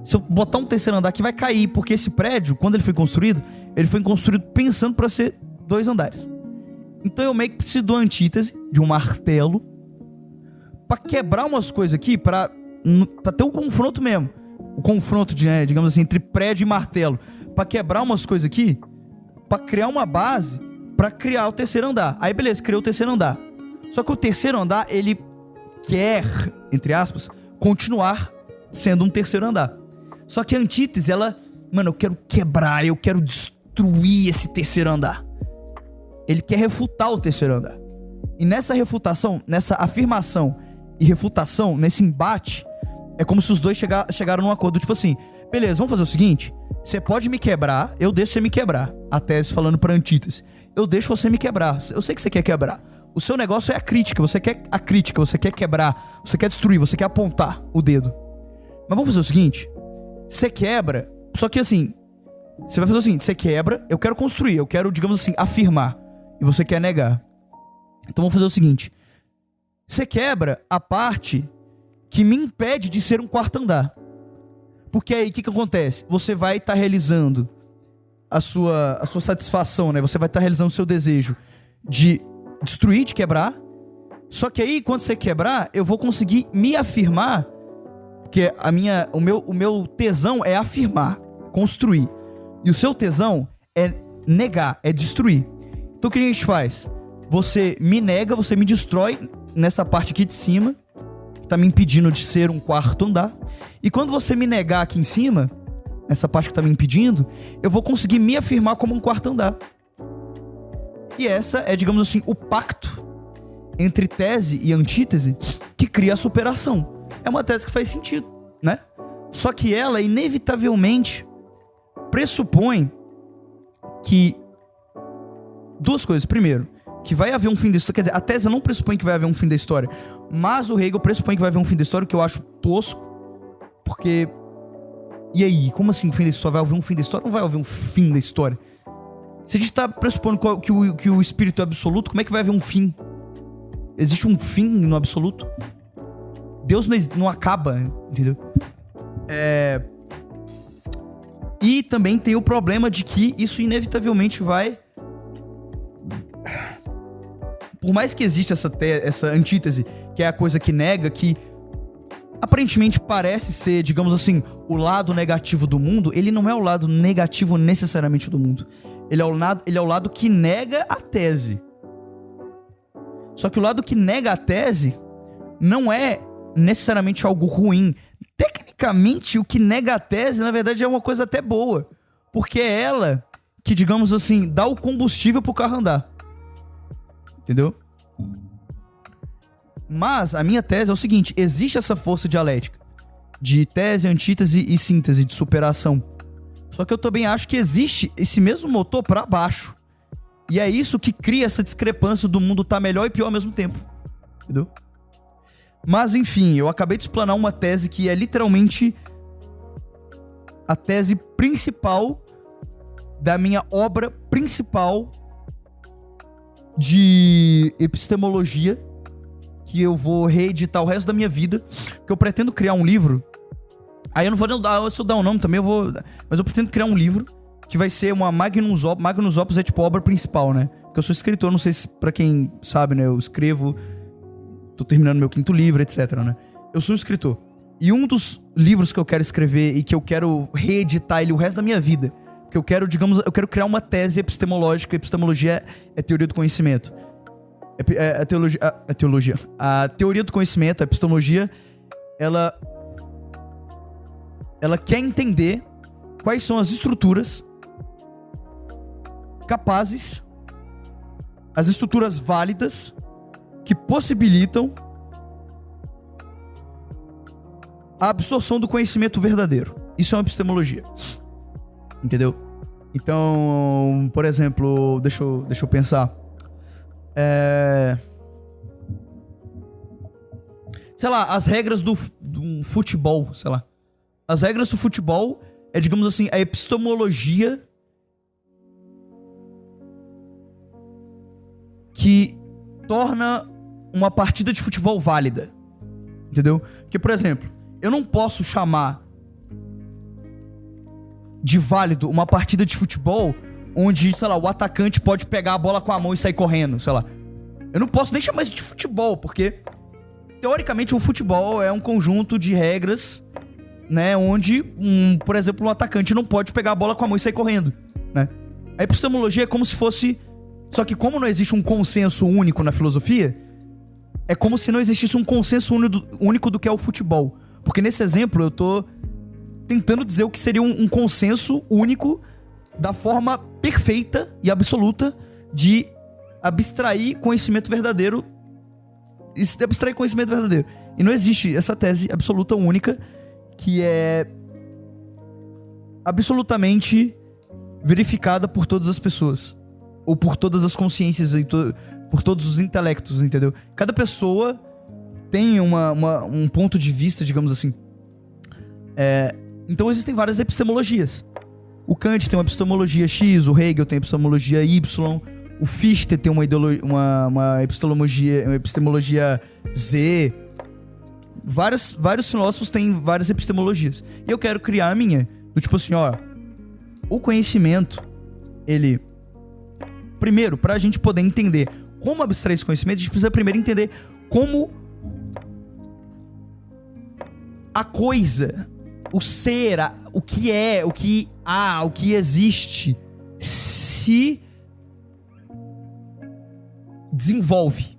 Se eu botar um terceiro andar aqui, vai cair, porque esse prédio, quando ele foi construído pensando pra ser 2 andares. Então eu meio que preciso de uma antítese, de um martelo, pra quebrar umas coisas aqui, pra ter um confronto mesmo. O confronto, digamos assim, entre prédio e martelo. Pra quebrar umas coisas aqui, pra criar uma base, pra criar o terceiro andar. Aí beleza, criou o terceiro andar. Só que o terceiro andar, ele quer, entre aspas, continuar sendo um terceiro andar. Só que a antítese, ela... Mano, eu quero quebrar, eu quero destruir esse terceiro andar. Ele quer refutar o terceiro andar. E nessa refutação, nessa afirmação e refutação, nesse embate, é como se os dois chegaram num acordo, tipo assim, beleza, vamos fazer o seguinte, você pode me quebrar, eu deixo você me quebrar. A tese falando pra antítese. Eu deixo você me quebrar, eu sei que você quer quebrar. O seu negócio é a crítica, você quer quebrar, você quer destruir, você quer apontar o dedo. Mas vamos fazer o seguinte, você quebra, só que assim, você vai fazer o seguinte, você quebra, eu quero construir, eu quero, digamos assim, afirmar, e você quer negar. Então vamos fazer o seguinte, você quebra a parte que me impede de ser um quarto andar. Porque aí, o que acontece? Você vai estar realizando a sua satisfação, né? Você vai estar realizando o seu desejo de destruir, de quebrar. Só que aí, quando você quebrar, eu vou conseguir me afirmar. Porque o meu tesão é afirmar, construir. E o seu tesão é negar, é destruir. Então o que a gente faz? Você me nega, você me destrói nessa parte aqui de cima, que tá me impedindo de ser um quarto andar. E quando você me negar aqui em cima, essa parte que tá me impedindo, eu vou conseguir me afirmar como um quarto andar. E essa é, digamos assim, o pacto entre tese e antítese que cria a superação. É uma tese que faz sentido, né? Só que ela, inevitavelmente, pressupõe que... duas coisas. Primeiro, que vai haver um fim da história. Quer dizer, a tese não pressupõe que vai haver um fim da história, mas o Hegel pressupõe que vai haver um fim da história, o que eu acho tosco. Porque... e aí? Como assim o fim da história? Vai haver um fim da história? Não vai haver um fim da história. Se a gente tá pressupondo que o espírito é absoluto, como é que vai haver um fim? Existe um fim no absoluto? Deus não acaba, entendeu? E também tem o problema de que isso inevitavelmente vai... por mais que exista essa antítese, que é a coisa que nega, que aparentemente parece ser, digamos assim, o lado negativo do mundo, ele não é o lado negativo necessariamente do mundo. Ele é o lado que nega a tese. Só que o lado que nega a tese não é necessariamente algo ruim. Tecnicamente, o que nega a tese, na verdade, é uma coisa até boa. Porque é ela que, digamos assim, dá o combustível pro carro andar. Entendeu? Mas a minha tese é o seguinte, existe essa força dialética de tese, antítese e síntese, de superação. Só que eu também acho que existe esse mesmo motor pra baixo. E é isso que cria essa discrepância do mundo tá melhor e pior ao mesmo tempo. Entendeu? Mas enfim, eu acabei de explanar uma tese que é literalmente a tese principal da minha obra principal de epistemologia, que eu vou reeditar o resto da minha vida, que eu pretendo criar um livro. Aí eu não vou dar, se eu dar um nome também, mas eu pretendo criar um livro que vai ser uma Magnus Opus, é tipo a obra principal, né? Porque eu sou escritor, não sei se pra quem sabe, né? Eu escrevo, tô terminando meu 5º livro, etc, né? Eu sou escritor. E um dos livros que eu quero escrever e que eu quero reeditar ele o resto da minha vida, que eu quero, digamos, eu quero criar uma tese epistemológica. Epistemologia é teoria do conhecimento. A teoria do conhecimento, a epistemologia, ela quer entender quais são as estruturas capazes, as estruturas válidas que possibilitam a absorção do conhecimento verdadeiro. Isso é uma epistemologia. Entendeu? Então, por exemplo, deixa eu pensar. Sei lá, as regras do futebol, sei lá. As regras do futebol é, digamos assim, a epistemologia que torna uma partida de futebol válida. Entendeu? Porque, por exemplo, eu não posso chamar de válido uma partida de futebol onde, sei lá, o atacante pode pegar a bola com a mão e sair correndo, sei lá. Eu não posso nem chamar isso de futebol, porque teoricamente o futebol é um conjunto de regras, né, onde, por exemplo, um atacante não pode pegar a bola com a mão e sair correndo, né? A epistemologia é como se fosse... Só que como não existe um consenso único na filosofia, é como se não existisse um consenso único do que é o futebol. Porque nesse exemplo eu tô tentando dizer o que seria um consenso único da forma perfeita e absoluta de abstrair conhecimento verdadeiro. Abstrair conhecimento verdadeiro. E não existe essa tese absoluta única que é absolutamente verificada por todas as pessoas. Ou por todas as consciências, por todos os intelectos, entendeu? Cada pessoa tem um ponto de vista, digamos assim. Então existem várias epistemologias. O Kant tem uma epistemologia X, o Hegel tem epistemologia Y, o Fichte tem uma epistemologia Z. Vários filósofos têm várias epistemologias. E eu quero criar a minha. Do tipo assim, ó... O conhecimento, ele... Primeiro, pra gente poder entender como abstrair esse conhecimento, a gente precisa primeiro entender como a coisa, o ser, o que é, o que há, o que existe, se desenvolve.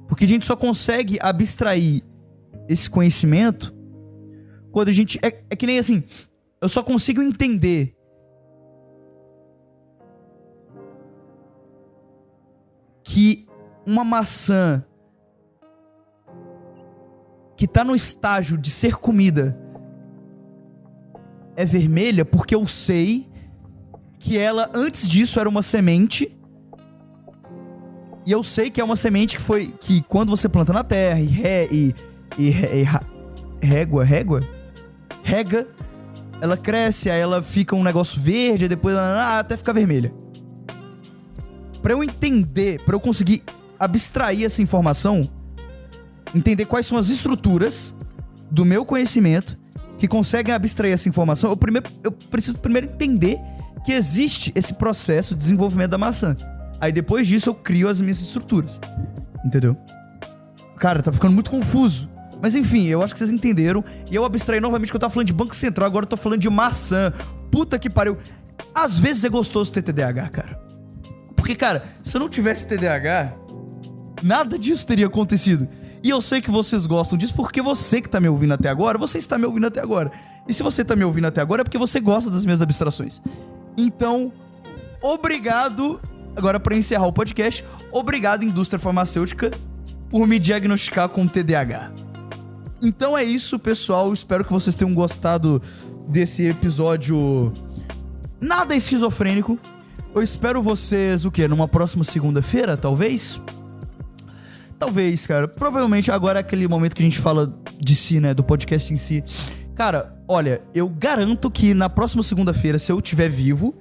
Porque a gente só consegue abstrair esse conhecimento quando a gente... É que nem assim, eu só consigo entender que uma maçã que tá no estágio de ser comida é vermelha porque eu sei que ela, antes disso, era uma semente. E eu sei que é uma semente que quando você planta na terra rega, ela cresce, aí ela fica um negócio verde, aí depois até ficar vermelha. Pra eu entender, pra eu conseguir abstrair essa informação, entender quais são as estruturas do meu conhecimento que conseguem abstrair essa informação, eu preciso primeiro entender que existe esse processo de desenvolvimento da maçã. Aí depois disso eu crio as minhas estruturas. Entendeu? Cara, tá ficando muito confuso. Mas enfim, eu acho que vocês entenderam. E eu abstraí novamente que eu tava falando de Banco Central, agora eu tô falando de maçã. Puta que pariu. Às vezes é gostoso ter TDAH, cara. Porque, cara, se eu não tivesse TDAH, nada disso teria acontecido. E eu sei que vocês gostam disso porque você que tá me ouvindo até agora, você está me ouvindo até agora. E se você tá me ouvindo até agora é porque você gosta das minhas abstrações. Então, obrigado, agora pra encerrar o podcast, obrigado, indústria farmacêutica, por me diagnosticar com TDAH. Então é isso, pessoal. Espero que vocês tenham gostado desse episódio nada esquizofrênico. Eu espero vocês, numa próxima segunda-feira, talvez? Talvez, cara. Provavelmente agora é aquele momento que a gente fala de si, né? Do podcast em si. Cara, olha, eu garanto que na próxima segunda-feira, se eu estiver vivo,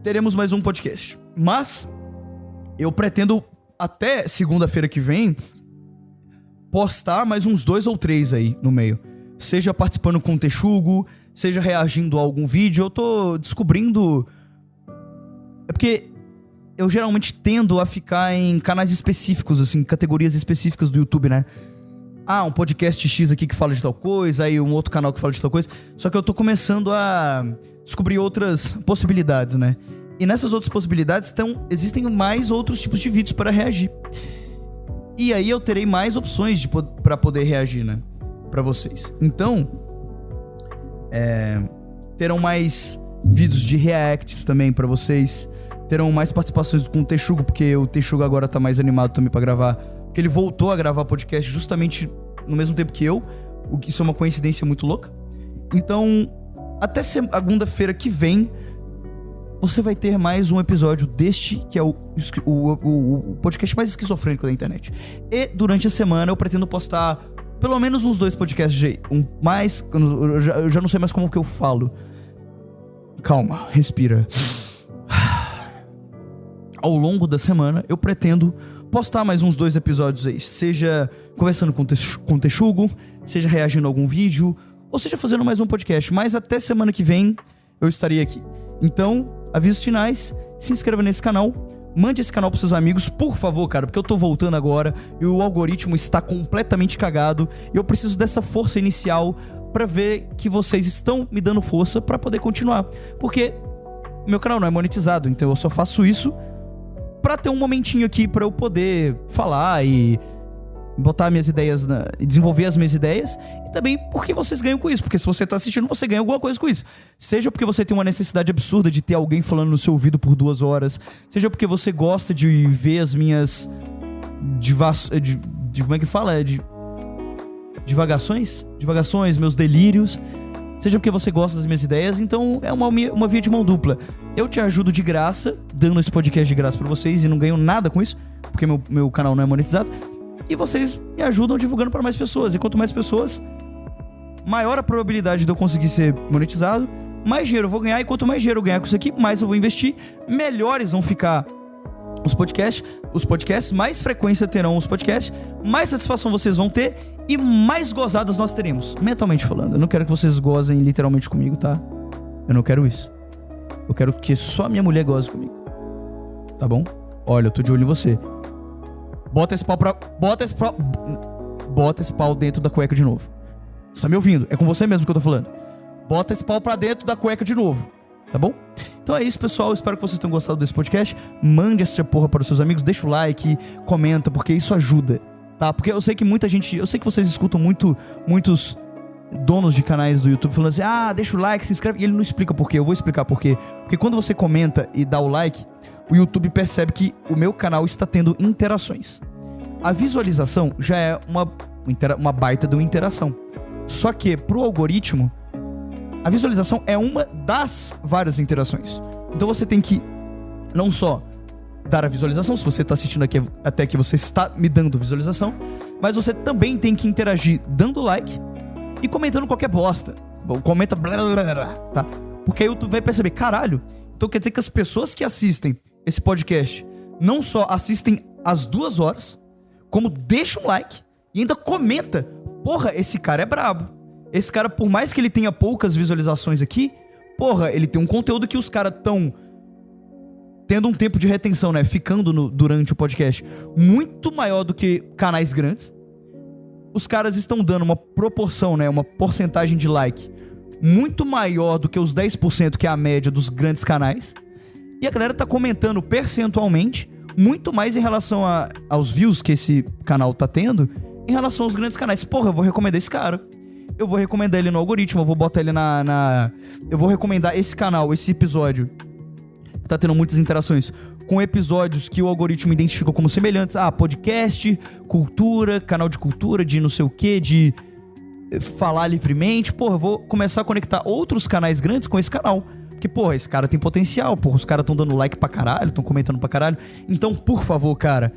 teremos mais um podcast. Mas eu pretendo, até segunda-feira que vem, postar mais uns 2 ou 3 aí no meio. Seja participando com o Texugo, seja reagindo a algum vídeo. Eu tô descobrindo... É porque eu geralmente tendo a ficar em canais específicos, assim, categorias específicas do YouTube, né? Um podcast X aqui que fala de tal coisa, aí um outro canal que fala de tal coisa. Só que eu tô começando a descobrir outras possibilidades, né? E nessas outras possibilidades existem mais outros tipos de vídeos para reagir. E aí eu terei mais opções pra poder reagir, né? Pra vocês. Então, terão mais vídeos de reacts também pra vocês. Terão mais participações com o Texugo, porque o Texugo agora tá mais animado também pra gravar. Porque ele voltou a gravar podcast justamente no mesmo tempo que eu. Isso é uma coincidência muito louca. Então, até segunda-feira que vem, você vai ter mais um episódio deste, que é o podcast mais esquizofrênico da internet. E durante a semana eu pretendo postar pelo menos uns 2 podcasts, eu já não sei mais como que eu falo. Calma, respira. ao longo da semana, eu pretendo postar mais uns 2 episódios aí. Seja conversando com o Texugo, seja reagindo a algum vídeo, ou seja fazendo mais um podcast. Mas até semana que vem eu estarei aqui. Então, avisos finais, se inscreva nesse canal, mande esse canal pros seus amigos, por favor, cara, porque eu tô voltando agora e o algoritmo está completamente cagado e eu preciso dessa força inicial pra ver que vocês estão me dando força pra poder continuar. Porque meu canal não é monetizado, então eu só faço isso pra ter um momentinho aqui pra eu poder falar e botar minhas ideias, desenvolver as minhas ideias, e também porque vocês ganham com isso, porque se você tá assistindo, você ganha alguma coisa com isso. Seja porque você tem uma necessidade absurda de ter alguém falando no seu ouvido por 2 horas, seja porque você gosta de ver as minhas como é que fala? Divagações, meus delírios, seja porque você gosta das minhas ideias, então é uma via de mão dupla. Eu te ajudo de graça, dando esse podcast de graça pra vocês, e não ganho nada com isso, porque meu canal não é monetizado. E vocês me ajudam divulgando pra mais pessoas. E quanto mais pessoas, maior a probabilidade de eu conseguir ser monetizado, mais dinheiro eu vou ganhar. E quanto mais dinheiro eu ganhar com isso aqui, mais eu vou investir, melhores vão ficar os podcasts, mais frequência terão os podcasts, mais satisfação vocês vão ter e mais gozadas nós teremos, mentalmente falando. Eu não quero que vocês gozem literalmente comigo, tá? Eu não quero isso. Eu quero que só minha mulher goze comigo. Tá bom? Olha, eu tô de olho em você. Bota esse pau dentro da cueca de novo. Você tá me ouvindo? É com você mesmo que eu tô falando. Bota esse pau pra dentro da cueca de novo. Tá bom? Então é isso, pessoal. Espero que vocês tenham gostado desse podcast. Mande essa porra para os seus amigos. Deixa o like, comenta, porque isso ajuda, tá? Porque eu sei que muita gente... Eu sei que vocês escutam muitos donos de canais do YouTube falando assim: ah, deixa o like, se inscreve. E ele não explica por quê. Eu vou explicar por quê. Porque quando você comenta e dá o like, o YouTube percebe que o meu canal está tendo interações. A visualização já é uma baita de uma interação. Só que pro algoritmo, a visualização é uma das várias interações. Então você tem que não só dar a visualização, se você está assistindo aqui até que você está me dando visualização, mas você também tem que interagir dando like e comentando qualquer bosta. Comenta blá blá blá blá, tá? Porque aí o YouTube vai perceber, caralho, então quer dizer que as pessoas que assistem esse podcast não só assistem as 2 horas, como deixam um like e ainda comenta: porra, esse cara é brabo. Esse cara, por mais que ele tenha poucas visualizações aqui, porra, ele tem um conteúdo que os caras estão tendo um tempo de retenção, né? Ficando durante o podcast muito maior do que canais grandes. Os caras estão dando uma proporção, né? Uma porcentagem de like muito maior do que os 10% que é a média dos grandes canais. E a galera tá comentando percentualmente muito mais em relação aos views que esse canal tá tendo em relação aos grandes canais. Porra, eu vou recomendar esse cara. Eu vou recomendar ele no algoritmo, eu vou botar ele eu vou recomendar esse canal, esse episódio que tá tendo muitas interações com episódios que o algoritmo identifica como semelhantes. Ah, podcast, cultura, canal de cultura, de não sei o que, de falar livremente. Porra, eu vou começar a conectar outros canais grandes com esse canal. Porque, porra, esse cara tem potencial, porra, os caras estão dando like pra caralho, estão comentando pra caralho. Então, por favor, cara,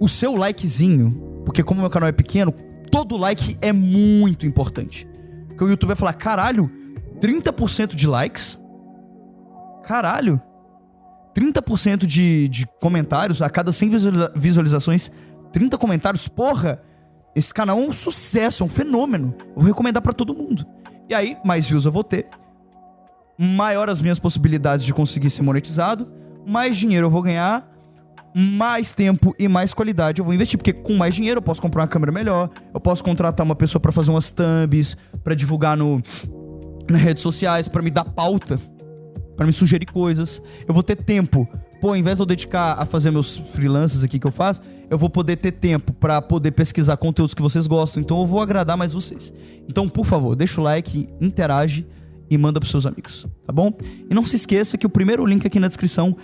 o seu likezinho, porque como meu canal é pequeno, todo like é muito importante. Porque o YouTube vai falar: caralho, 30% de likes? Caralho, 30% de comentários, a cada 100 visualizações, 30 comentários, porra, esse canal é um sucesso, é um fenômeno. Eu vou recomendar pra todo mundo. E aí, mais views eu vou ter, maior as minhas possibilidades de conseguir ser monetizado, mais dinheiro eu vou ganhar, mais tempo e mais qualidade eu vou investir, porque com mais dinheiro eu posso comprar uma câmera melhor, eu posso contratar uma pessoa pra fazer umas thumbs, pra divulgar nas redes sociais, pra me dar pauta, pra me sugerir coisas. Eu vou ter tempo. Pô, ao invés de eu dedicar a fazer meus freelances aqui que eu faço, eu vou poder ter tempo pra poder pesquisar conteúdos que vocês gostam, então eu vou agradar mais vocês. Então, por favor, deixa o like, interage e manda pros seus amigos, tá bom? E não se esqueça que o primeiro link aqui na descrição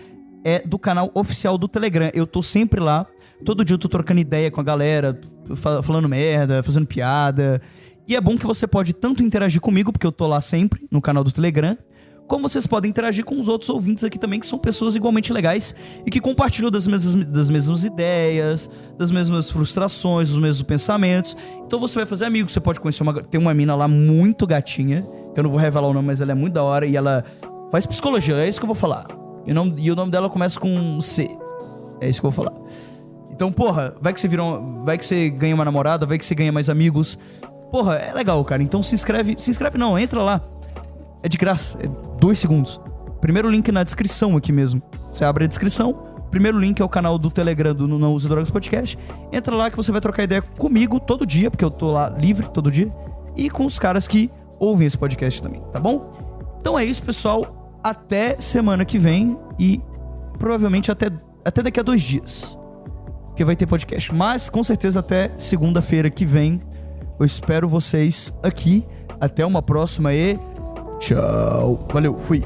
é do canal oficial do Telegram. Eu tô sempre lá, todo dia eu tô trocando ideia com a galera, falando merda, fazendo piada. E é bom que você pode tanto interagir comigo, porque eu tô lá sempre, no canal do Telegram, como vocês podem interagir com os outros ouvintes aqui também, que são pessoas igualmente legais e que compartilham das mesmas ideias, das mesmas frustrações, dos mesmos pensamentos. Então você vai fazer amigos, você pode conhecer tem uma mina lá muito gatinha, que eu não vou revelar o nome, mas ela é muito da hora e ela faz psicologia, é isso que eu vou falar. E o nome dela começa com um C. É isso que eu vou falar. Então, porra, vai que você ganha uma namorada, vai que você ganha mais amigos. Porra, é legal, cara. Então se inscreve não, entra lá. É de graça, é 2 segundos. Primeiro link na descrição aqui mesmo. Você abre a descrição, primeiro link é o canal do Telegram do Não Use Drogas Podcast. Entra lá que você vai trocar ideia comigo todo dia, porque eu tô lá livre todo dia. E com os caras que ouvem esse podcast também, tá bom? Então é isso, pessoal. Até semana que vem e provavelmente até daqui a 2 dias. Porque vai ter podcast. Mas com certeza até segunda-feira que vem. Eu espero vocês aqui. Até uma próxima e tchau. Valeu, fui.